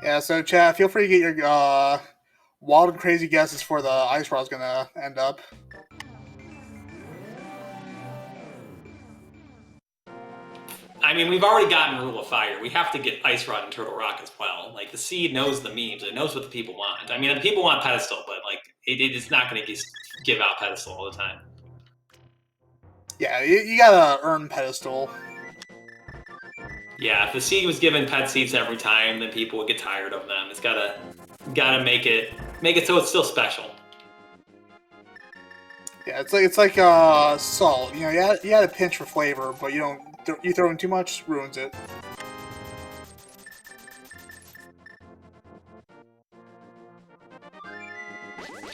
Yeah, so chat, feel free to get your wild and crazy guesses for the Ice Rod's gonna end up. I mean, we've already gotten Rule of Fire. We have to get Ice Rod and Turtle Rock as well. Like, the seed knows the memes. It knows what the people want. I mean, the people want Pedestal, but, like, it's not going to give out Pedestal all the time. Yeah, you gotta earn Pedestal. Yeah, if the seed was given pet seeds every time, then people would get tired of them. It's gotta make it so it's still special. Yeah, it's like salt. You know, you had a pinch for flavor, but you throw in too much, ruins it.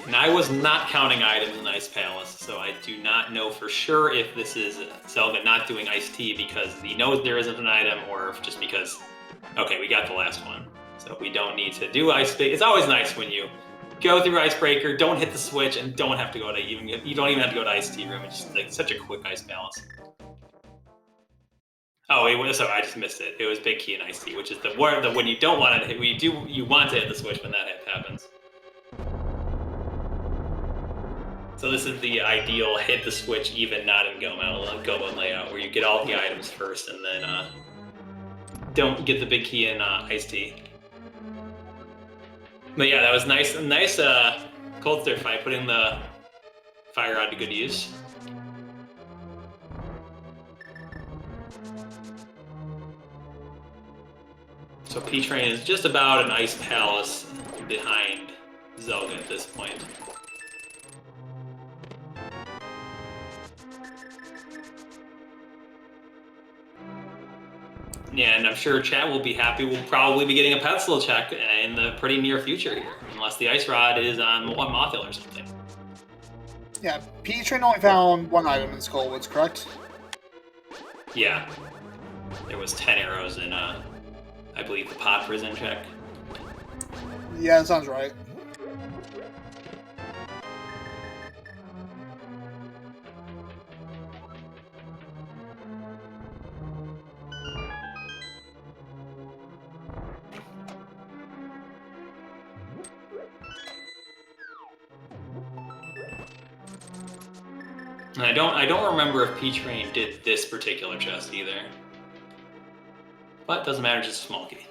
And I was not counting items in Ice Palace, so I do not know for sure if this is Zelga not doing iced tea because he knows there isn't an item, or if just because, okay, we got the last one. So we don't need to do ice. It's always nice when you go through Icebreaker, don't hit the switch, and don't have to go to you don't even have to go to Ice Tea Room. It's just like such a quick Ice Palace. Oh, so I just missed it. It was Big Key and Ice Tea, which is the when you don't want to hit, you want to hit the switch when that happens. So this is the ideal hit the switch even not in go mode layout where you get all the items first and then don't get the Big Key and Ice Tea. But yeah, that was nice Cold Stare fight, putting the Fire Rod to good use. So P-Train is just about an Ice Palace behind Zelga at this point. Yeah, and I'm sure chat will be happy. We'll probably be getting a Pedestal check in the pretty near future here, unless the Ice Rod is on one Mothil or something. Yeah, P-Train only found one item in Skullwoods, correct? Yeah. There was 10 arrows in, I believe, the pot prison check. Yeah, that sounds right. And I don't remember if P-Train did this particular chest either. But doesn't matter, just a small key.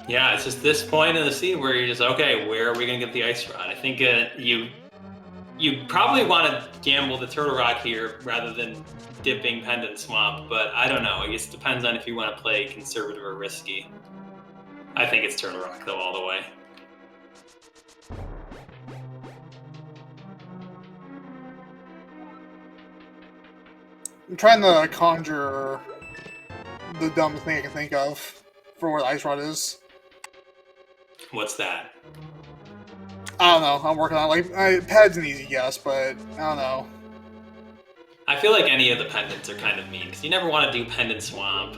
Yeah, it's just this point in the scene where you're just, okay, where are we gonna get the Ice Rod? I think you probably want to gamble the Turtle Rock here rather than dipping Pendant Swamp, but I don't know. I guess it depends on if you want to play conservative or risky. I think it's Turtle Rock, though, all the way. I'm trying to conjure the dumbest thing I can think of for where the Ice Rod is. What's that? I don't know. I'm working on it. Like, Pad's an easy guess, but I don't know. I feel like any of the pendants are kind of mean, because you never want to do Pendant Swamp.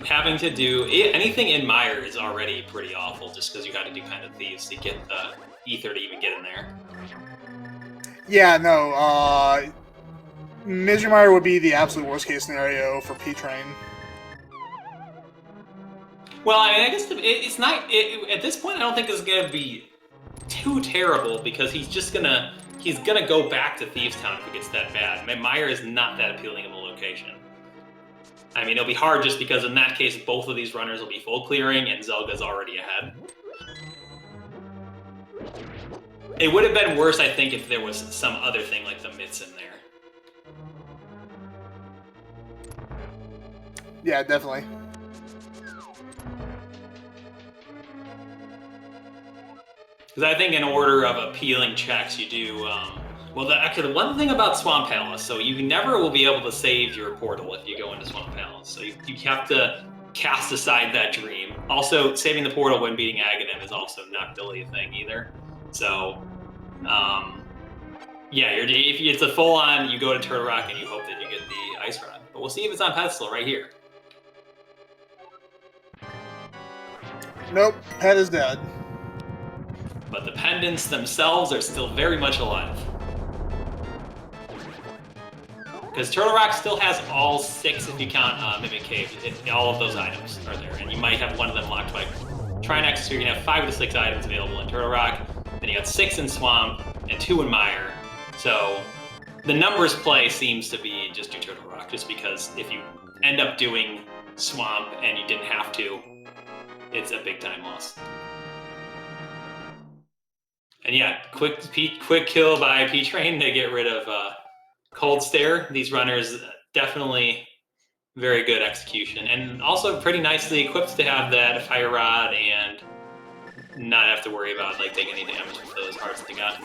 Having to do anything in Mire is already pretty awful, just because you got to do Pendant Thieves to get the Ether to even get in there. Yeah, no. Misery Mire would be the absolute worst case scenario for P-Train. Well, I mean, I guess it's not... at this point, I don't think it's going to be too terrible, because he's gonna go back to Thieves Town if it gets that bad. Mire is not that appealing of a location. I mean, it'll be hard just because in that case, both of these runners will be full clearing and Zelga's already ahead. It would have been worse, I think, if there was some other thing like the Mitts in there. Yeah, definitely. Because I think in order of appealing checks, you do... well, actually, the one thing about Swamp Palace, so you never will be able to save your portal if you go into Swamp Palace. So you have to cast aside that dream. Also, saving the portal when beating Aghanim is also not really a thing either. So, yeah, if it's a full-on, you go to Turtle Rock and you hope that you get the Ice Rod. But we'll see if it's on pedestal right here. Nope, Pet is dead. But the pendants themselves are still very much alive. Because Turtle Rock still has all 6, if you count Mimic Cave. All of those items are there, and you might have one of them locked by Trinex, so you're gonna have 5 of the 6 items available in Turtle Rock. Then you got 6 in Swamp and 2 in Mire. So the numbers play seems to be just do Turtle Rock, just because if you end up doing Swamp and you didn't have to, it's a big time loss. And yeah, quick kill by P-Train to get rid of Cold Stare. These runners definitely very good execution, and also pretty nicely equipped to have that Fire Rod and not have to worry about like taking any damage with those hearts they got.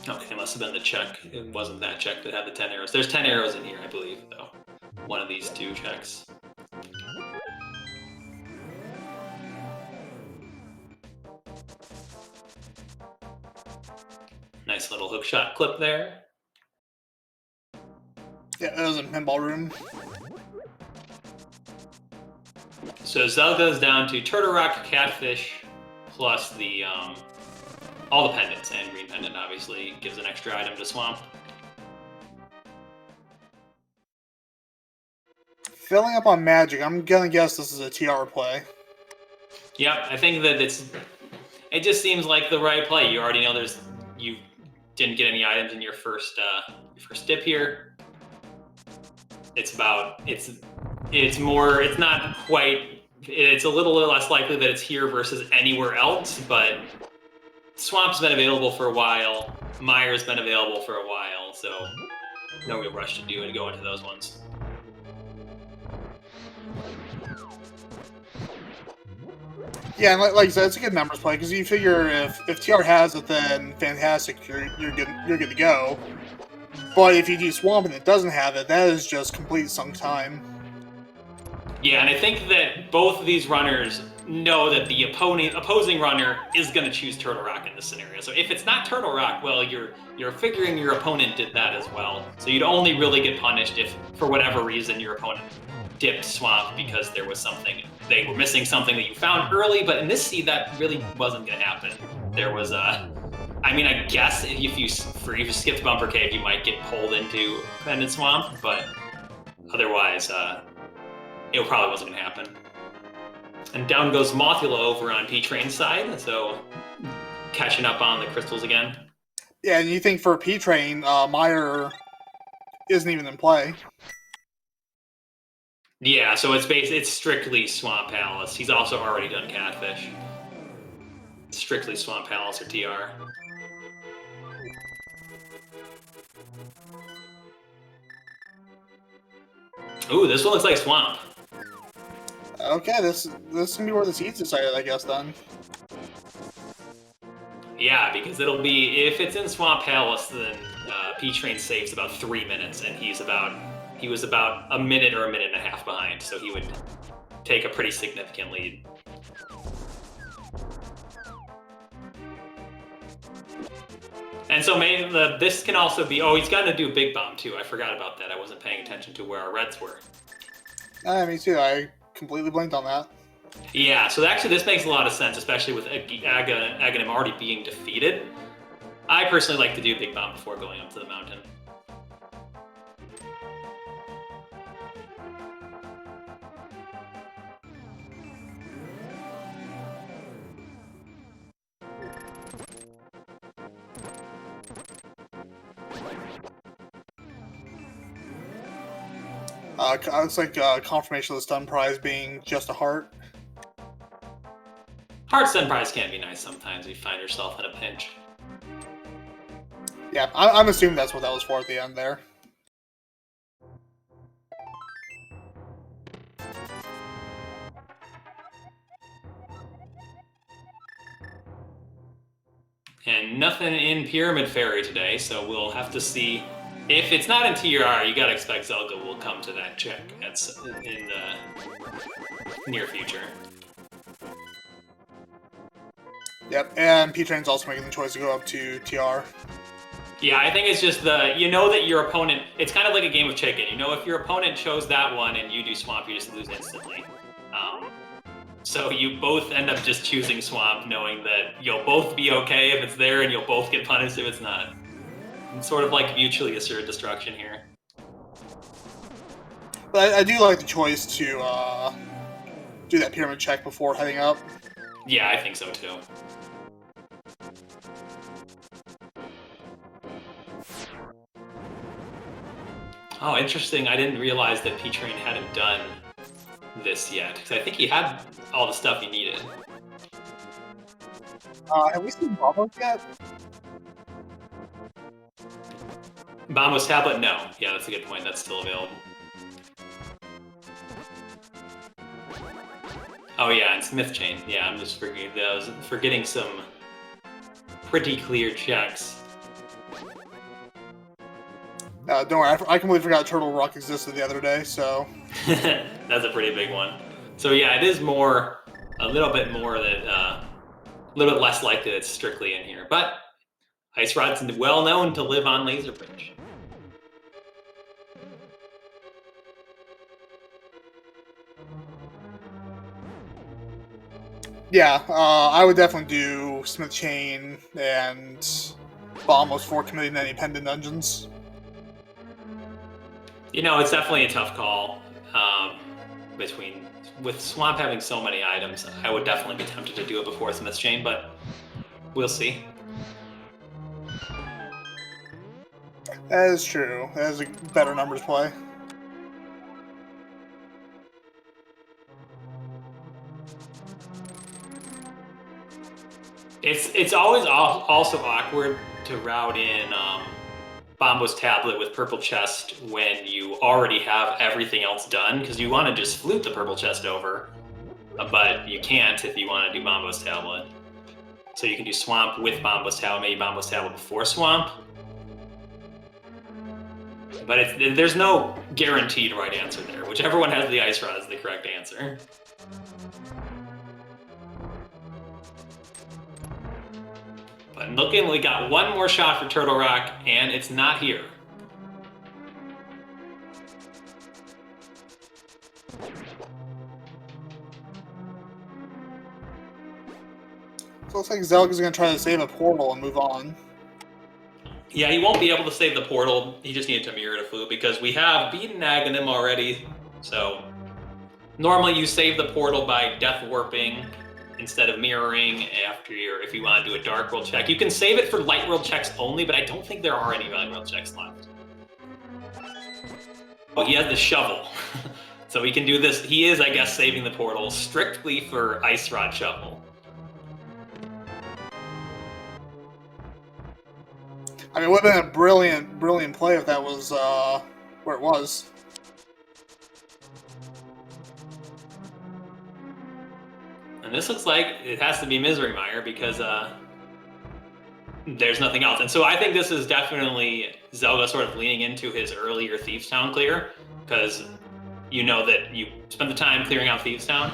Okay, it must have been the check. It wasn't that check that had the 10 arrows. There's 10 arrows in here, I believe, though. One of these 2 checks. Nice little hook shot clip there. Yeah, that was a pinball room. So Zelga's down to Turtle Rock, Catfish, plus the all the pendants, and green pendant obviously gives an extra item to Swamp. Filling up on magic, I'm gonna guess this is a TR play. Yep, I think that it just seems like the right play. You already know you didn't get any items in your first dip here. It's a little less likely that it's here versus anywhere else, but Swamp's been available for a while, Mire's been available for a while, so no real rush to go into those ones. Yeah, and like you said, it's a good numbers play, because you figure if TR has it, then fantastic, you're good to go. But if you do Swamp and it doesn't have it, that is just complete sunk time. Yeah, and I think that both of these runners know that the opposing runner is going to choose Turtle Rock in this scenario. So if it's not Turtle Rock, well, you're figuring your opponent did that as well. So you'd only really get punished if, for whatever reason, your opponent dipped Swamp because there was they were missing something that you found early. But in this seed, that really wasn't going to happen. There was I guess if you skipped Bumper Cave, you might get pulled into Pendant Swamp, but otherwise, it probably wasn't going to happen. And down goes Mothula over on P-Train's side, so catching up on the crystals again. Yeah, and you think for P-Train, Mire isn't even in play. Yeah, so it's strictly Swamp Palace. He's also already done Catfish. Strictly Swamp Palace or TR. Ooh, this one looks like Swamp. Okay, this can be where the seed's decided, I guess, then. Yeah, because it'll be, if it's in Swamp Palace, then P-Train saves about 3 minutes, and he was about a minute or a minute and a half behind, so he would take a pretty significant lead. And so maybe this can also be, he's got to do a Big Bomb too. I forgot about that. I wasn't paying attention to where our reds were. Me too. I completely blanked on that. Yeah, so actually this makes a lot of sense, especially with Aghanim already being defeated. I personally like to do Big Bomb before going up to the mountain. It's like confirmation of the stun prize being just a heart. Heart stun prize can be nice sometimes if you find yourself in a pinch. Yeah, I'm assuming that's what that was for at the end there. And nothing in Pyramid Fairy today, so we'll have to see. If it's not in TR, you gotta expect Zelga will come to that check in the near future. Yep, and P-Train's also making the choice to go up to TR. Yeah, I think it's just that your opponent, it's kind of like a game of chicken. If your opponent chose that one and you do Swamp, you just lose instantly. So you both end up just choosing Swamp, knowing that you'll both be okay if it's there, and you'll both get punished if it's not. It's sort of like mutually assured destruction here. But I do like the choice to do that pyramid check before heading up. Yeah, I think so too. Oh, interesting. I didn't realize that P-Train hadn't done this yet, because I think he had all the stuff he needed. Have we seen Bravo yet? Bombo's tablet? No. Yeah, that's a good point. That's still available. Oh yeah, and Smith Chain. Yeah, I'm just forgetting some pretty clear checks. Don't worry, I completely forgot Turtle Rock existed the other day, so... That's a pretty big one. So yeah, it is more, a little bit more that, a little bit less likely that it's strictly in here. But Ice Rod's well known to live on Laser Bridge. Yeah, I would definitely do Smith Chain and Bombos for committing any pendant dungeons. You know, it's definitely a tough call. With Swamp having so many items, I would definitely be tempted to do it before Smith's Chain, but we'll see. That is true. That is a better numbers play. It's always also awkward to route in Bombo's tablet with purple chest when you already have everything else done, because you want to just flute the purple chest over, but you can't if you want to do Bombo's tablet. So you can do Swamp with Bombo's tablet, maybe Bombo's tablet before Swamp. But there's no guaranteed right answer there. Whichever one has the Ice Rod is the correct answer. But looking, we got one more shot for Turtle Rock, and it's not here. So it looks like Zelga's going to try to save a portal and move on. Yeah, he won't be able to save the portal. He just needed to mirror to flute because we have beaten Aghanim already. So normally you save the portal by death warping instead of mirroring if you want to do a dark world check. You can save it for light world checks only, but I don't think there are any light world checks left. Oh, he has the shovel. So he can do this. He is, I guess, saving the portal strictly for Ice Rod Shovel. I mean, it would have been a brilliant play if that was where it was. And this looks like it has to be Misery Mire because there's nothing else. And so I think this is definitely Zelda sort of leaning into his earlier Thieves Town clear, because you know that you spend the time clearing out Thieves Town,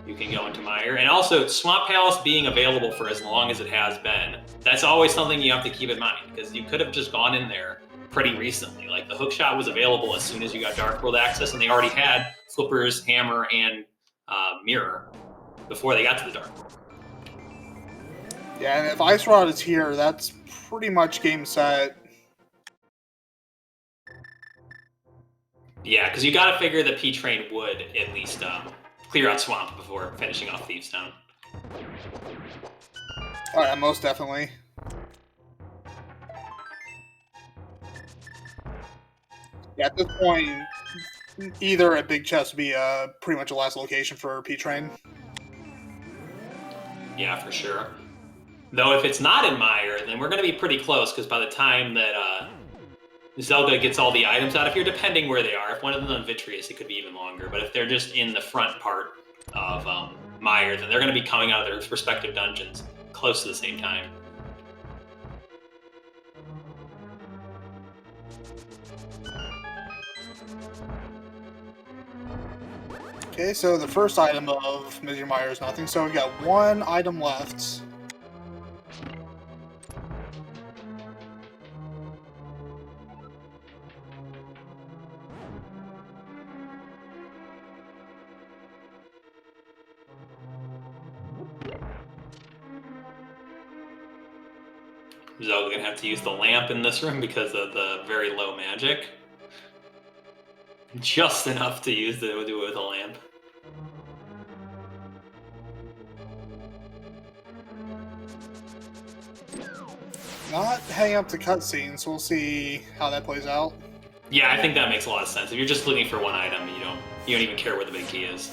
you can go into Mire. And also Swamp Palace being available for as long as it has been, that's always something you have to keep in mind, because you could have just gone in there pretty recently. Like the hookshot was available as soon as you got Dark World access, and they already had Flippers, Hammer, and Mirror before they got to the Dark World. Yeah, and if Ice Rod is here, that's pretty much game set. Yeah, because you got to figure that P-Train would at least clear out Swamp before finishing off Thieves Town. Oh yeah, most definitely. Yeah, at this point, either a big chest would be pretty much a last location for P-Train. Yeah, for sure. Though if it's not in Mire, then we're going to be pretty close, because by the time that Zelda gets all the items out of here, depending where they are, if one of them is on Vitreous, it could be even longer. But if they're just in the front part of Mire, then they're going to be coming out of their respective dungeons close to the same time. Okay, so the first item of Misery Mire is nothing, so we got one item left. Zelda gonna have to use the lamp in this room because of the very low magic. Just enough to do it with a lamp. Not hang up to cutscenes, so we'll see how that plays out. Yeah, I think that makes a lot of sense. If you're just looking for one item, you don't even care where the big key is.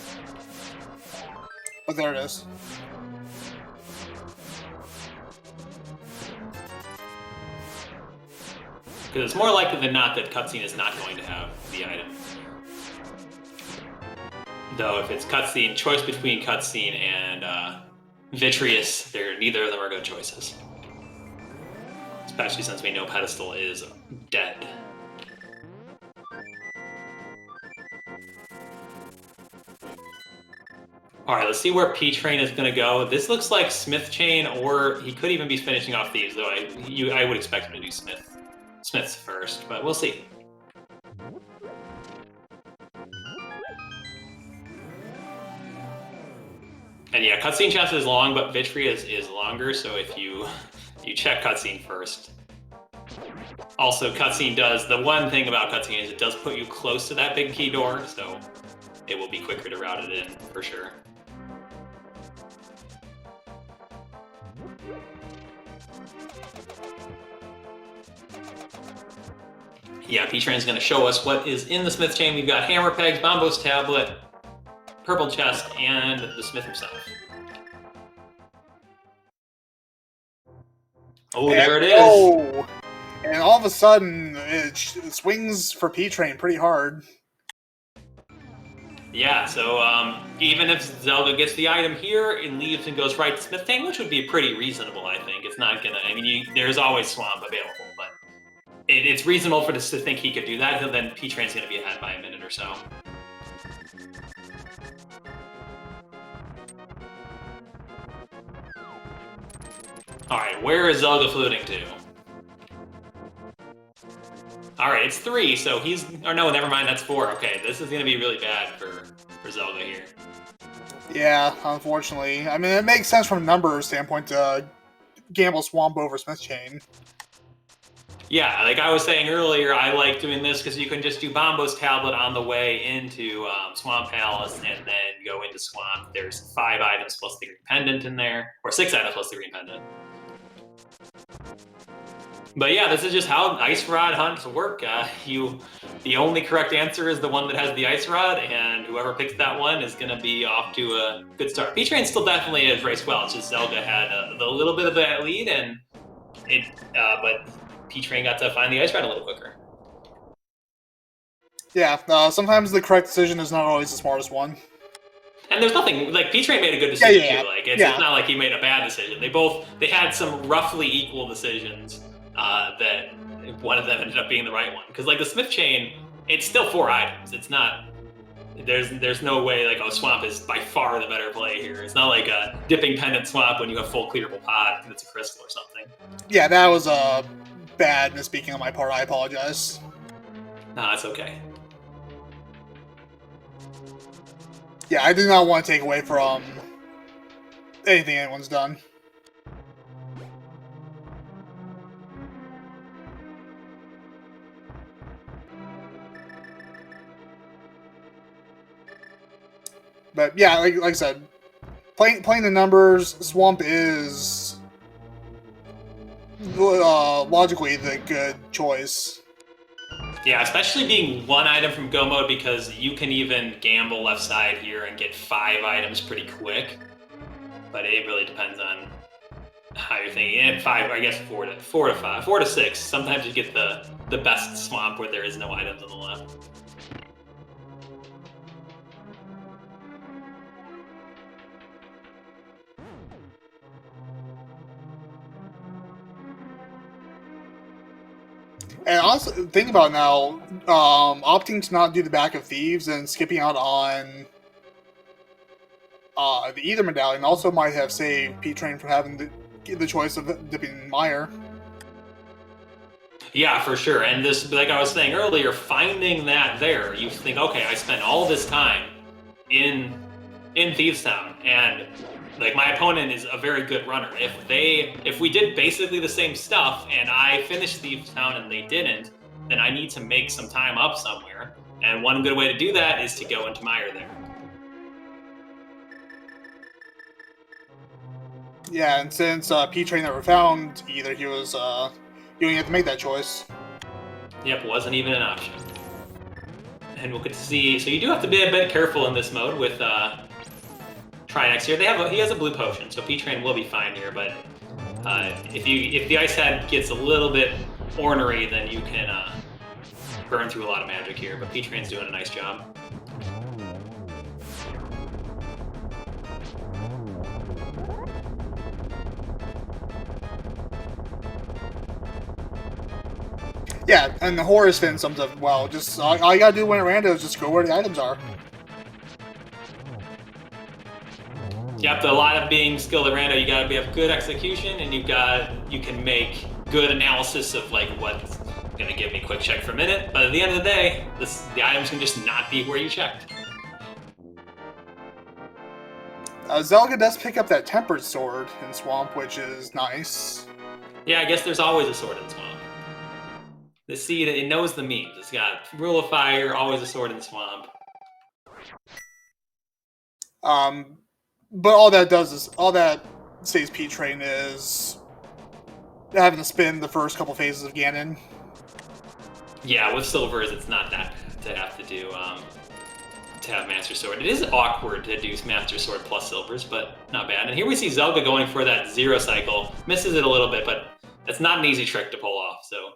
But there it is. Because it's more likely than not that cutscene is not going to have the item. Though if it's cutscene, choice between cutscene and Vitreous, neither of them are good choices. Especially since we know Pedestal is dead. Alright, let's see where P-Train is going to go. This looks like Smith Chain, or he could even be finishing off Thieves, though I would expect him to do Smith's first, but we'll see. And yeah, cutscene chapter is long, but Vitreous is longer, so if you check cutscene first. Also, cutscene the one thing about cutscene is it does put you close to that big key door, so it will be quicker to route it in, for sure. Yeah, P-Train's going to show us what is in the Smith Chain. We've got Hammer Pegs, Bombo's Tablet, Purple Chest, and the Smith himself. Oh, there it is! Oh! And all of a sudden, it swings for P-Train pretty hard. Yeah, so even if Zelda gets the item here, it leaves and goes right to Smith Chain, which would be pretty reasonable, I think. It's not gonna, I mean, there's always Swamp available, but it's reasonable for this to think he could do that, and then P-Train's gonna be ahead by a minute or so. Alright, where is Zelda floating to? Alright, it's 3, so he's... Or no, never mind, that's 4. Okay, this is going to be really bad for Zelda here. Yeah, unfortunately. I mean, it makes sense from a number standpoint to gamble Swamp over Smith Chain. Yeah, like I was saying earlier, I like doing this because you can just do Bombo's Tablet on the way into Swamp Palace and then go into Swamp. There's 5 items plus the green pendant in there, or 6 items plus the green pendant. But yeah, this is just how Ice Rod hunts work. The only correct answer is the one that has the Ice Rod, and whoever picks that one is going to be off to a good start. P-Train still definitely has raced well. It's just Zelda had a little bit of that lead, and but P-Train got to find the Ice Rod a little quicker. Yeah, sometimes the correct decision is not always the smartest one. And there's nothing, like, P-Train made a good decision too. Like, it's not like he made a bad decision. They had some roughly equal decisions. That one of them ended up being the right one. Because, like, the Smith Chain, it's still 4 items. It's not... There's no way, like, oh, Swamp is by far the better play here. It's not like a dipping pendant Swamp when you have full clearable pot and it's a crystal or something. Yeah, that was a bad misspeaking on my part. I apologize. Nah, it's okay. Yeah, I do not want to take away from anything anyone's done. But yeah, like I said, playing the numbers, Swamp is logically the good choice. Yeah, especially being 1 item from Go Mode, because you can even gamble left side here and get 5 items pretty quick. But it really depends on how you're thinking. And 5, I guess 4 to 5, 4 to 6. Sometimes you get the best Swamp where there is no items on the left. And also, think about it now, opting to not do the Back of Thieves and skipping out on the Ether Medallion also might have saved P-Train from having the choice of dipping Mire. Yeah, for sure. And this, like I was saying earlier, finding that there, you think, okay, I spent all this time in in Thieves Town, and like my opponent is a very good runner. If we did basically the same stuff and I finished Thieves Town and they didn't, then I need to make some time up somewhere. And one good way to do that is to go into Mire there. Yeah, and since P-Train never found either, he was you didn't have to make that choice. Yep, wasn't even an option. And we'll get to see. So you do have to be a bit careful in this mode with Trinex here. He has a blue potion, so P-Train will be fine here. But if the Ice Head gets a little bit ornery, then you can burn through a lot of magic here. But P-Train's doing a nice job. Yeah, and the Horus Fin sums up well. Just all you gotta do when it rando is just go where the items are. Yep, a lot of being skilled at rando, you gotta have good execution, and you can make good analysis of like what's gonna give me quick check for a minute. But at the end of the day, the items can just not be where you checked. Zelga does pick up that tempered sword in Swamp, which is nice. Yeah, I guess there's always a sword in Swamp. The seed, it knows the memes. It's got Rule of Fire, always a sword in the Swamp. But all that saves P-Train is having to spin the first couple phases of Ganon. Yeah, with silvers, it's not that bad to have to do to have Master Sword. It is awkward to do Master Sword plus silvers, but not bad. And here we see Zelga going for that 0 cycle. Misses it a little bit, but that's not an easy trick to pull off, so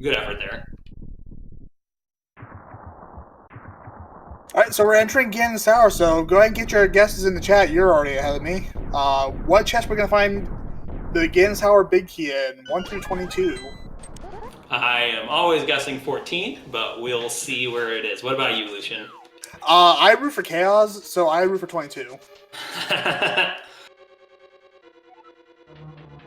good effort there. Alright, so we're entering Ganon's Tower, so go ahead and get your guesses in the chat. You're already ahead of me. What chest we're going to find the Ganon's Tower big key in? 1 through 22. I am always guessing 14, but we'll see where it is. What about you, Lucian? I root for Chaos, so I root for 22.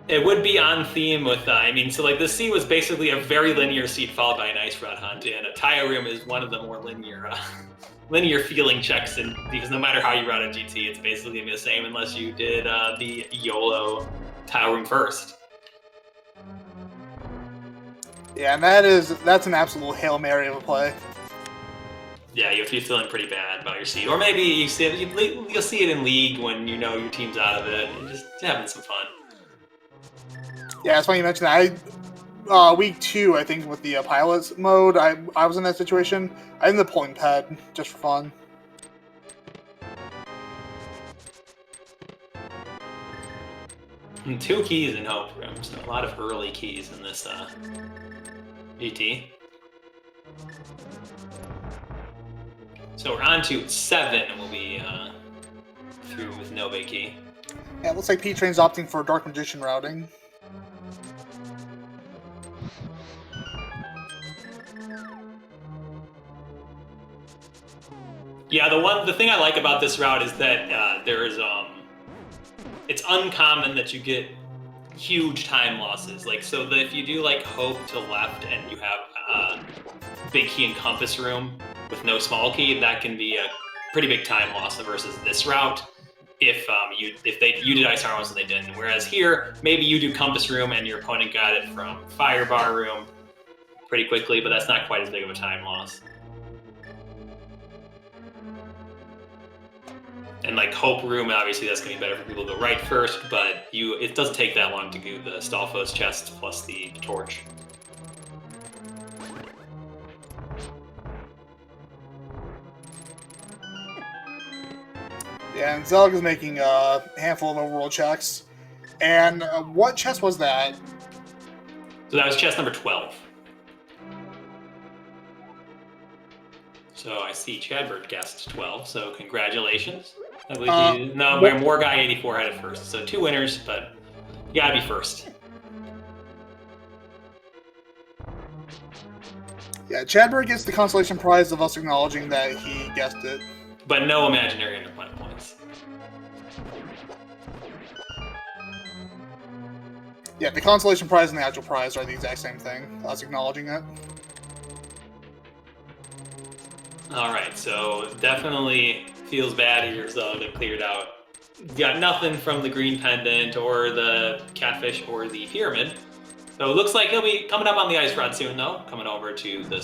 It would be on theme with, so like the sea was basically a very linear seed followed by an ice rod hunt, and a Tile Room is one of the more linear feeling checks, because no matter how you run a GT, it's basically gonna be the same unless you did the YOLO Tile Room first. Yeah, and that's an absolute Hail Mary of a play. Yeah, you'll be feeling pretty bad about your seed, or maybe you'll see it in League when you know your team's out of it, and just having some fun. Yeah, it's funny you mentioned that. Week 2, I think, with the pilots mode, I was in that situation. I ended up pulling Ped just for fun. And 2 keys in Hope Room, so a lot of early keys in this GT. So we're on to 7, and we'll be through with no big key. Yeah, it looks like P-Train's opting for Dark Magician routing. Yeah, the thing I like about this route is that it's uncommon that you get huge time losses. Like, so that if you do like Hope to left and you have big key and Compass Room with no small key, that can be a pretty big time loss versus this route. If you did Ice Armors and they didn't. Whereas here, maybe you do Compass Room and your opponent got it from Firebar Room pretty quickly, but that's not quite as big of a time loss. And like Hope Room, obviously that's going to be better for people to go right first, but it doesn't take that long to do the Stalfo's chest plus the torch. Yeah, and Zelga's making a handful of overworld checks. And what chest was that? So that was chest number 12. So I see Chadbird guessed 12, so congratulations. I believe More Guy 84 had it first. So 2 winners, but you gotta be first. Yeah, Chadbird gets the consolation prize of us acknowledging that he guessed it. But no imaginary underplanet points. Yeah, the consolation prize and the actual prize are the exact same thing. Us acknowledging it. All right, so definitely feels bad here. So they cleared out. Got nothing from the green pendant or the catfish or the pyramid. So it looks like he'll be coming up on the ice rod soon, though. Coming over to the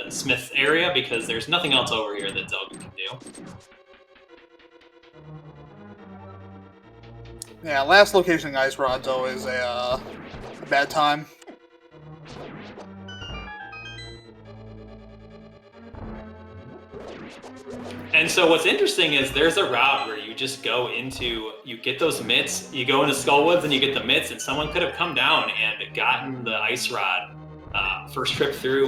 Smith area because there's nothing else over here that Zelga can do. Yeah, last location ice rod's always a bad time. And so what's interesting is there's a route where you just go into, you get those mitts, you go into Skullwoods and you get the mitts, and someone could have come down and gotten the ice rod first trip through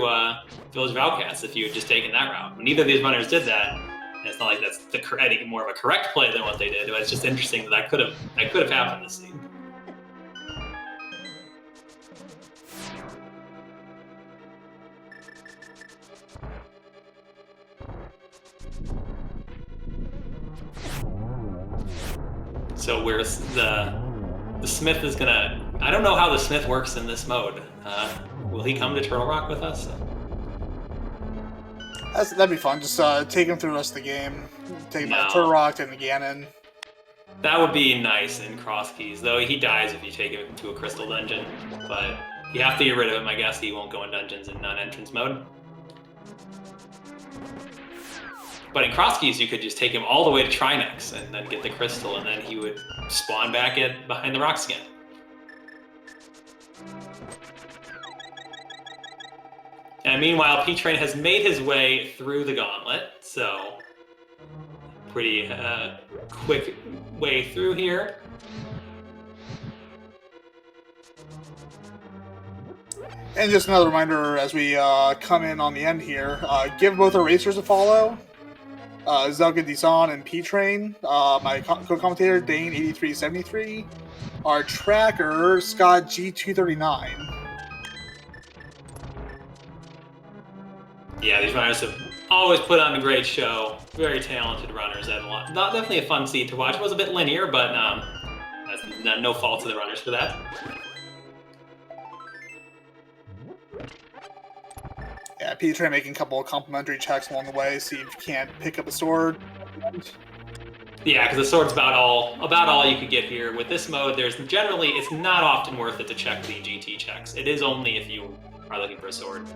Village of Outcasts if you had just taken that route. But neither of these runners did that. And it's not like that's any more of a correct play than what they did. But it's just interesting that could have happened this scene. So where's the Smith is gonna... I don't know how the Smith works in this mode. Will he come to Turtle Rock with us? That'd be fun. Just take him through the rest of the game. Take him to Turtle Rock and Ganon. That would be nice in Cross Keys, though he dies if you take him to a crystal dungeon. But you have to get rid of him. I guess he won't go in dungeons in non-entrance mode. But in Cross Keys, you could just take him all the way to Trinex and then get the crystal, and then he would spawn back behind the rocks again. And meanwhile, P-Train has made his way through the gauntlet, so pretty quick way through here. And just another reminder as we come in on the end here, give both our racers a follow. zelgadissan and P-Train, my co-commentator Dane8373, our tracker Scott G239. Yeah, these runners have always put on a great show. Very talented runners. Not definitely a fun scene to watch. It was a bit linear, but that's no fault to the runners for that. Yeah, P-Train making a couple of complimentary checks along the way, see if you can't pick up a sword. Yeah, because the sword's about all you could get here. With this mode, it's not often worth it to check the GT checks. It is only if you are looking for a sword.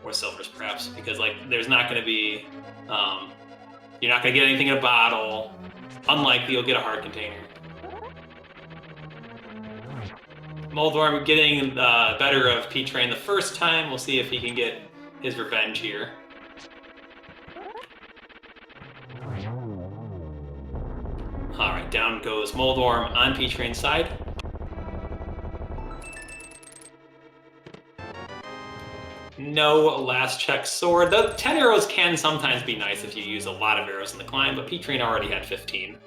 Or silvers, perhaps, because there's not going to be, you're not going to get anything in a bottle. Unlikely you'll get a hard container. Moldworm getting the better of P-Train the first time. We'll see if he can get his revenge here. All right, down goes Moldworm on P-Train's side. No last check sword. The 10 arrows can sometimes be nice if you use a lot of arrows in the climb, but P-Train already had 15.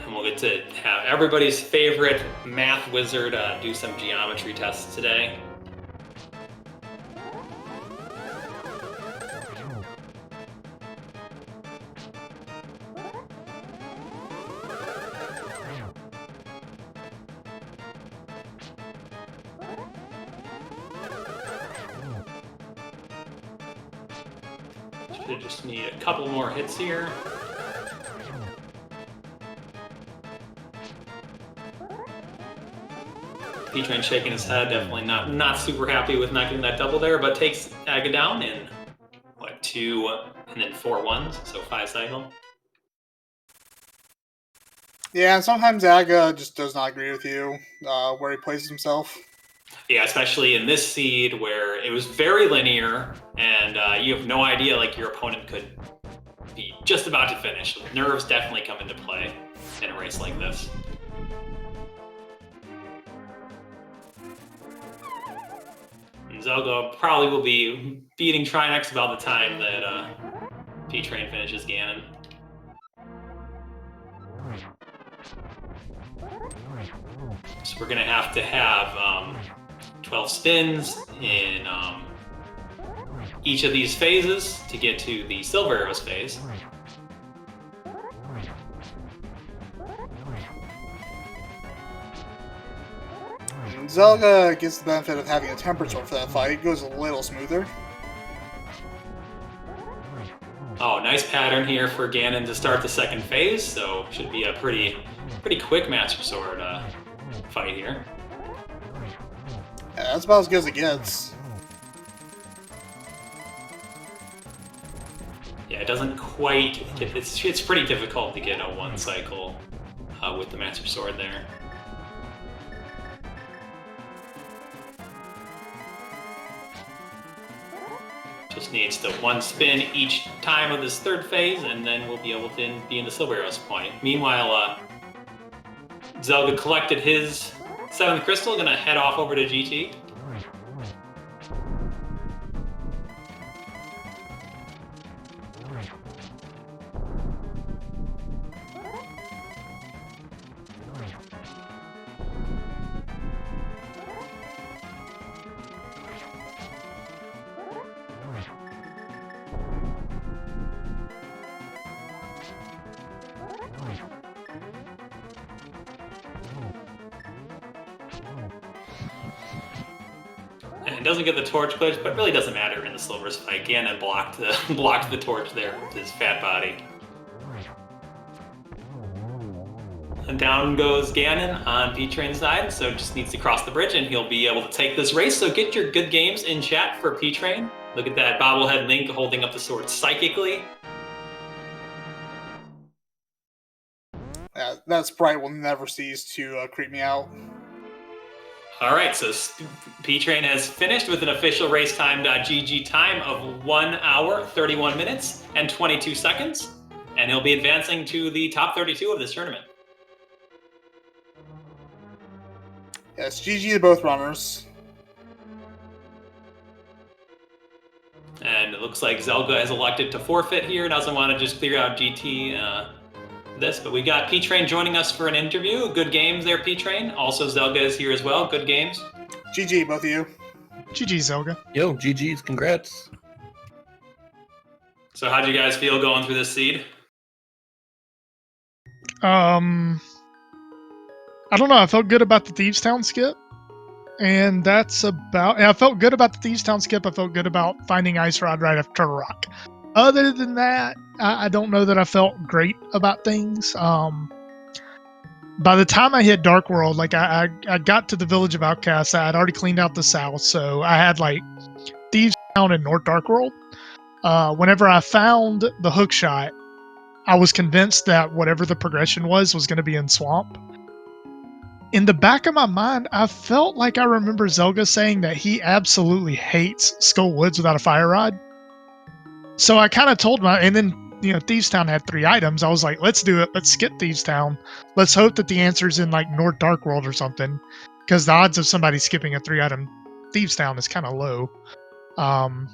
And we'll get to have everybody's favorite math wizard do some geometry tests today. Should just need a couple more hits here. P-Train shaking his head, definitely not super happy with not getting that double there, but takes Aga down in, 2 and then 4 ones, so 5 cycle. Yeah, and sometimes Aga just does not agree with you where he places himself. Yeah, especially in this seed where it was very linear and you have no idea, your opponent could be just about to finish. Nerves definitely come into play in a race like this. And Zelga probably will be beating Trinex about the time that P-Train finishes Ganon. So we're going to have 12 spins in each of these phases to get to the Silver Arrows phase. Zelga gets the benefit of having a temper sword for that fight. It goes a little smoother. Oh, nice pattern here for Ganon to start the second phase, so should be a pretty quick Master Sword fight here. Yeah, that's about as good as it gets. Yeah, it doesn't quite. It's pretty difficult to get a one cycle with the Master Sword there. Just needs to one spin each time of this third phase, and then we'll be able to be in the Silver Arrow's point. Meanwhile, Zelga collected his 7th crystal, gonna head off over to GT. And doesn't get the torch glitch, but really doesn't matter in the Silver's fight. Ganon blocked the torch there with his fat body. And down goes Ganon on P-Train's side, so just needs to cross the bridge and he'll be able to take this race. So get your good games in chat for P-Train. Look at that bobblehead Link holding up the sword psychically. Yeah, that sprite will never cease to creep me out. All right, so P-Train has finished with an official racetime.gg time of 1 hour, 31 minutes, and 22 seconds. And he'll be advancing to the top 32 of this tournament. Yes, GG to both runners. And it looks like Zelga has elected to forfeit here, doesn't want to just clear out GT this, but we got P-Train joining us for an interview. Good games there, P-Train. Also, Zelga is here as well. Good games. GG, both of you. GG, Zelga. Yo, GG's, congrats. So how'd you guys feel going through this seed? I don't know. I felt good about the Thieves Town skip. And that's about... I felt good about the Thieves Town skip. I felt good about finding Ice Rod right after Rock. Other than that, I don't know that I felt great about things. By the time I hit Dark World, like I got to the Village of Outcasts, I had already cleaned out the South, so I had like Thieves Town and North Dark World. Whenever I found the hook shot, I was convinced that whatever the progression was going to be in Swamp. In the back of my mind, I felt like I remember Zelga saying that he absolutely hates Skull Woods without a fire rod. So I kind of told and then, Thieves Town had 3 items. I was like, let's do it. Let's skip Thieves Town. Let's hope that the answer's in like North Dark World or something. Because the odds of somebody skipping a 3-item Thieves Town is kind of low. And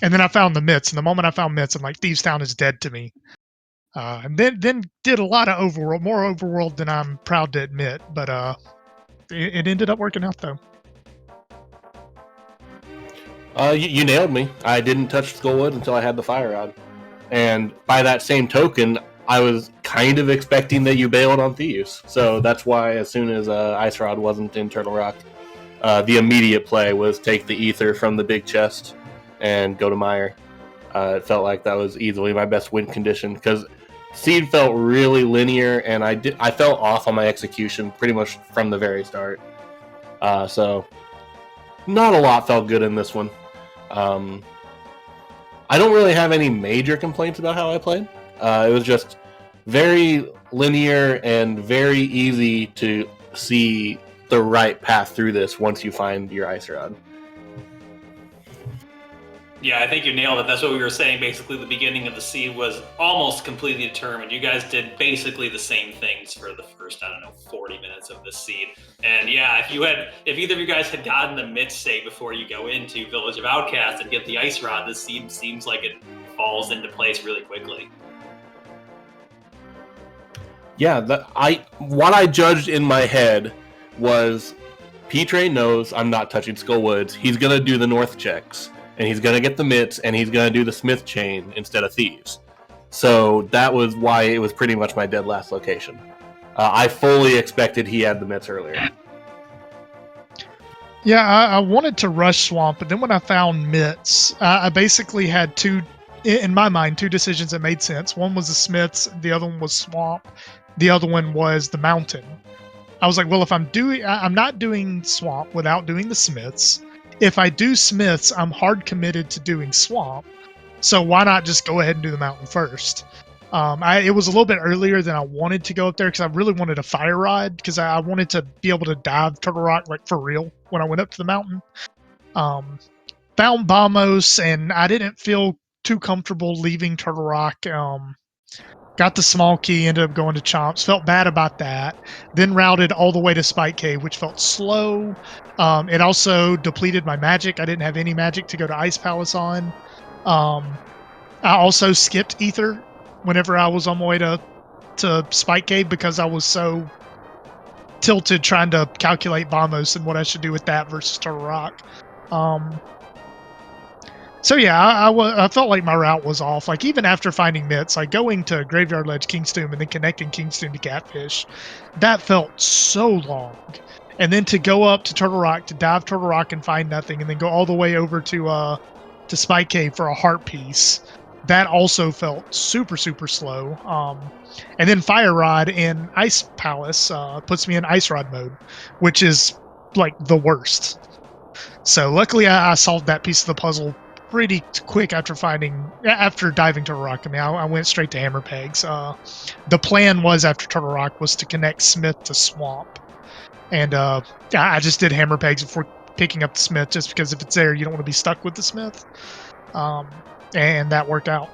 then I found the Mitts. And the moment I found Mitts, I'm like, Thieves Town is dead to me. And then did a lot of overworld, more overworld than I'm proud to admit. But it ended up working out though. You nailed me. I didn't touch Skullwood until I had the fire rod. And by that same token, I was kind of expecting that you bailed on Thieves. So that's why as soon as Ice Rod wasn't in Turtle Rock, the immediate play was take the Ether from the big chest and go to Mire. It felt like that was easily my best win condition because Seed felt really linear and I felt off on my execution pretty much from the very start. So not a lot felt good in this one. I don't really have any major complaints about how I played. It was just very linear and very easy to see the right path through this once you find your Ice Rod. Yeah, I think you nailed it. That's what we were saying. Basically, the beginning of the seed was almost completely determined. You guys did basically the same things for the first, 40 minutes of this seed. And yeah, if either of you guys had gotten the Mitts say before you go into Village of Outcasts and get the Ice Rod, this seed seems like it falls into place really quickly. Yeah, what I judged in my head was P-Train knows I'm not touching Skullwoods. He's gonna do the North checks. And he's going to get the Mitts, and he's going to do the Smith chain instead of Thieves. So that was why it was pretty much my dead last location. I fully expected he had the Mitts earlier. Yeah, I wanted to rush swamp, but then when I found mitts, I basically had in my mind, two decisions that made sense. One was the smiths, the other one was swamp, the other one was the mountain. I was like, well, if I'm not doing swamp without doing the smiths. If I do smiths, I'm hard committed to doing swamp. So why not just go ahead and do the mountain first? It was a little bit earlier than I wanted to go up there because I really wanted a fire rod because I wanted to be able to dive Turtle Rock like for real when I went up to the mountain. Found Bamos and I didn't feel too comfortable leaving Turtle Rock. Got the small key, ended up going to Chomps. Felt bad about that. Then routed all the way to Spike Cave, which felt slow. It also depleted my magic. I didn't have any magic to go to Ice Palace on. I also skipped Ether whenever I was on my way to Spike Cave because I was so tilted trying to calculate Bamos and what I should do with that versus Turtle Rock. So yeah, I felt like my route was off. Like even after finding mitts, like going to Graveyard Ledge, King's Tomb, and then connecting King's Tomb to Catfish, that felt so long. And then to go up to Turtle Rock, to dive Turtle Rock and find nothing, and then go all the way over to Spike Cave for a heart piece, that also felt super, super slow. And then Fire Rod in Ice Palace puts me in Ice Rod mode, which is like the worst. So luckily I solved that piece of the puzzle pretty quick after diving Turtle Rock. I mean, I went straight to Hammer Pegs. The plan was after Turtle Rock was to connect Smith to Swamp. And I just did Hammer Pegs before picking up the Smith just because if it's there, you don't want to be stuck with the Smith. And that worked out.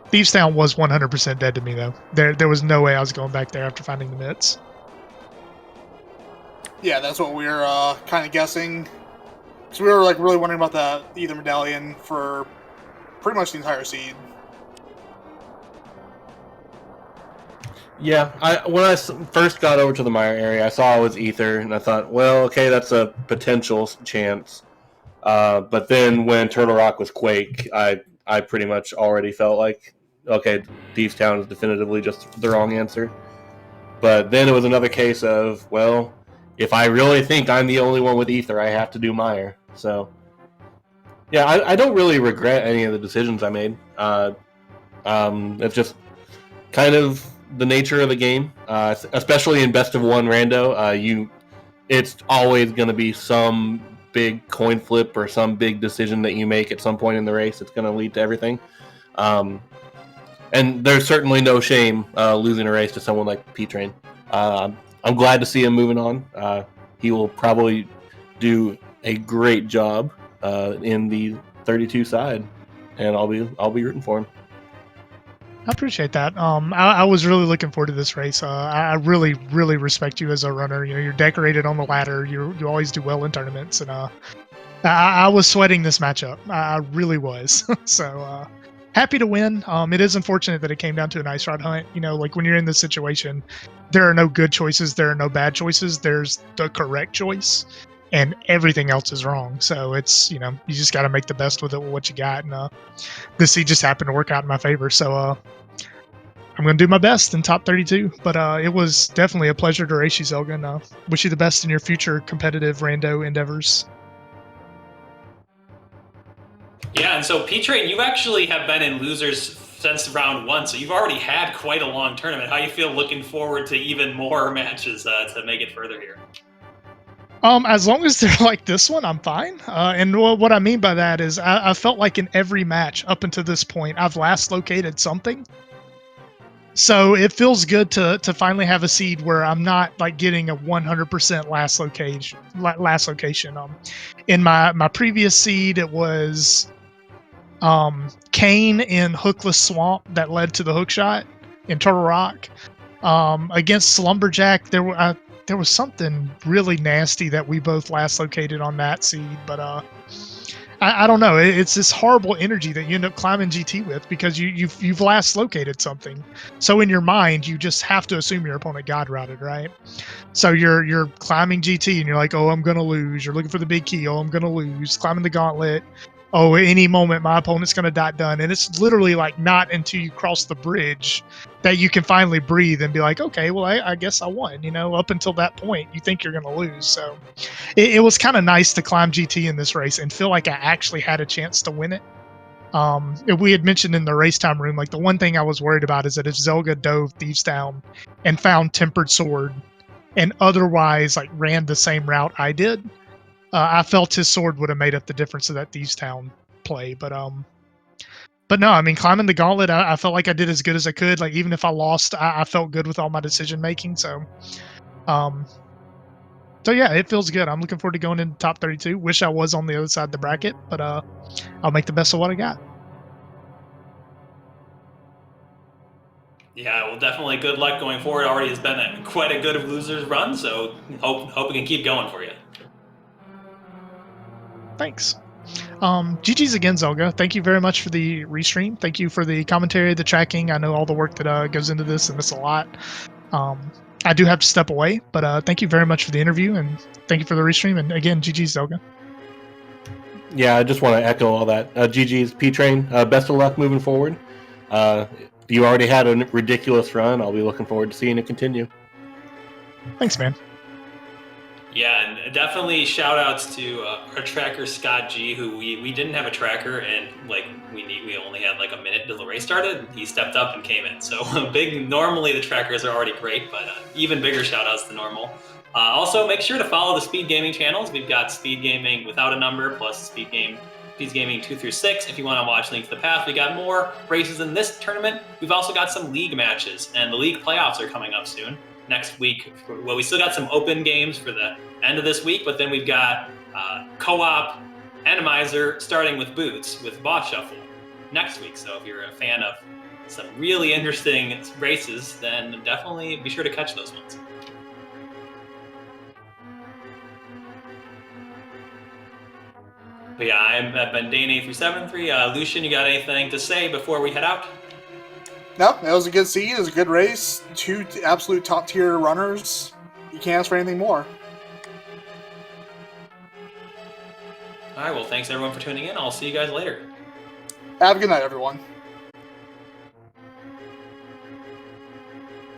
Thieves Town was 100% dead to me, though. There was no way I was going back there after finding the mitts. Yeah, that's what we were kind of guessing. Because we were like really wondering about the Ether Medallion for pretty much the entire seed. Yeah, when I first got over to the Mire area, I saw it was Ether, and I thought, well, okay, that's a potential chance. But then when Turtle Rock was Quake, I pretty much already felt like, okay, Thieves Town is definitively just the wrong answer. But then it was another case of, well, if I really think I'm the only one with Ether, I have to do Mire. So, yeah, I don't really regret any of the decisions I made. It's just kind of the nature of the game, especially in Best of One Rando. It's always going to be some big coin flip or some big decision that you make at some point in the race. It's going to lead to everything. And there's certainly no shame losing a race to someone like P-Train. I'm glad to see him moving on. He will probably do a great job in the 32 side, and I'll be rooting for him. I appreciate that. I was really looking forward to this race. I really, really respect you as a runner. You know, you're decorated on the ladder. You always do well in tournaments, and I was sweating this matchup. I really was. So happy to win. It is unfortunate that it came down to an ice rod hunt. You know, like when you're in this situation, there are no good choices. There are no bad choices. There's the correct choice, and everything else is wrong. So it's, you know, you just got to make the best with it with what you got. And this seed just happened to work out in my favor. So I'm going to do my best in top 32. But it was definitely a pleasure to race you, Zelga. And wish you the best in your future competitive rando endeavors. Yeah, and so P-Train, you actually have been in losers since round 1, so you've already had quite a long tournament. How you feel looking forward to even more matches to make it further here? As long as they're like this one, I'm fine. And what I mean by that is I felt like in every match up until this point, I've last located something. So it feels good to finally have a seed where I'm not like getting a 100% last location. In my previous seed, it was Kane in Hookless Swamp that led to the hook shot in Turtle Rock. Against Slumberjack, there was something really nasty that we both last located on that seed, but I don't know. It's this horrible energy that you end up climbing GT with because you've last located something. So in your mind, you just have to assume your opponent God routed, right? So you're climbing GT and you're like, oh, I'm gonna lose. You're looking for the big key. Oh, I'm gonna lose. Climbing the gauntlet. oh, at any moment my opponent's going to dot done. And it's literally like not until you cross the bridge that you can finally breathe and be like, okay, well, I guess I won. You know, up until that point, you think you're going to lose. So it was kind of nice to climb GT in this race and feel like I actually had a chance to win it. We had mentioned in the race time room, like the one thing I was worried about is that if Zelga dove Thieves Town and found Tempered Sword and otherwise like ran the same route I did, I felt his sword would have made up the difference of that Thieves Town play. But no, I mean, climbing the gauntlet, I felt like I did as good as I could. Like even if I lost, I felt good with all my decision making. So yeah, it feels good. I'm looking forward to going into top 32. Wish I was on the other side of the bracket, but I'll make the best of what I got. Yeah, well, definitely good luck going forward. Already has been quite a good losers run, so hope it can keep going for you. Thanks. GG's again, Zelga. Thank you very much for the restream. Thank you for the commentary, the tracking. I know all the work that goes into this, and it's a lot. I do have to step away, but thank you very much for the interview, and thank you for the restream. And again, GG's, Zelga. Yeah, I just want to echo all that. GG's, P-Train. Best of luck moving forward. You already had a ridiculous run. I'll be looking forward to seeing it continue. Thanks, man. Yeah, and definitely shout outs to our tracker Scott G, who we didn't have a tracker, and like we only had like a minute till the race started. He stepped up and came in. So normally the trackers are already great, but even bigger shout outs than normal. Also, make sure to follow the SpeedGaming channels. We've got SpeedGaming without a number plus SpeedGaming 2 through 6 if you want to watch Link to the Path. We got more races in this tournament. We've also got some league matches, and the league playoffs are coming up soon. Next week, well, we still got some open games for the end of this week, but then we've got co-op Randomizer starting with Boots with Boss Shuffle next week. So if you're a fan of some really interesting races, then definitely be sure to catch those ones. But yeah, I've been Dane8373. Lucian, you got anything to say before we head out? No, that was a good seed. It was a good race. 2 absolute top tier runners. You can't ask for anything more. All right, well, thanks everyone for tuning in. I'll see you guys later. Have a good night, everyone.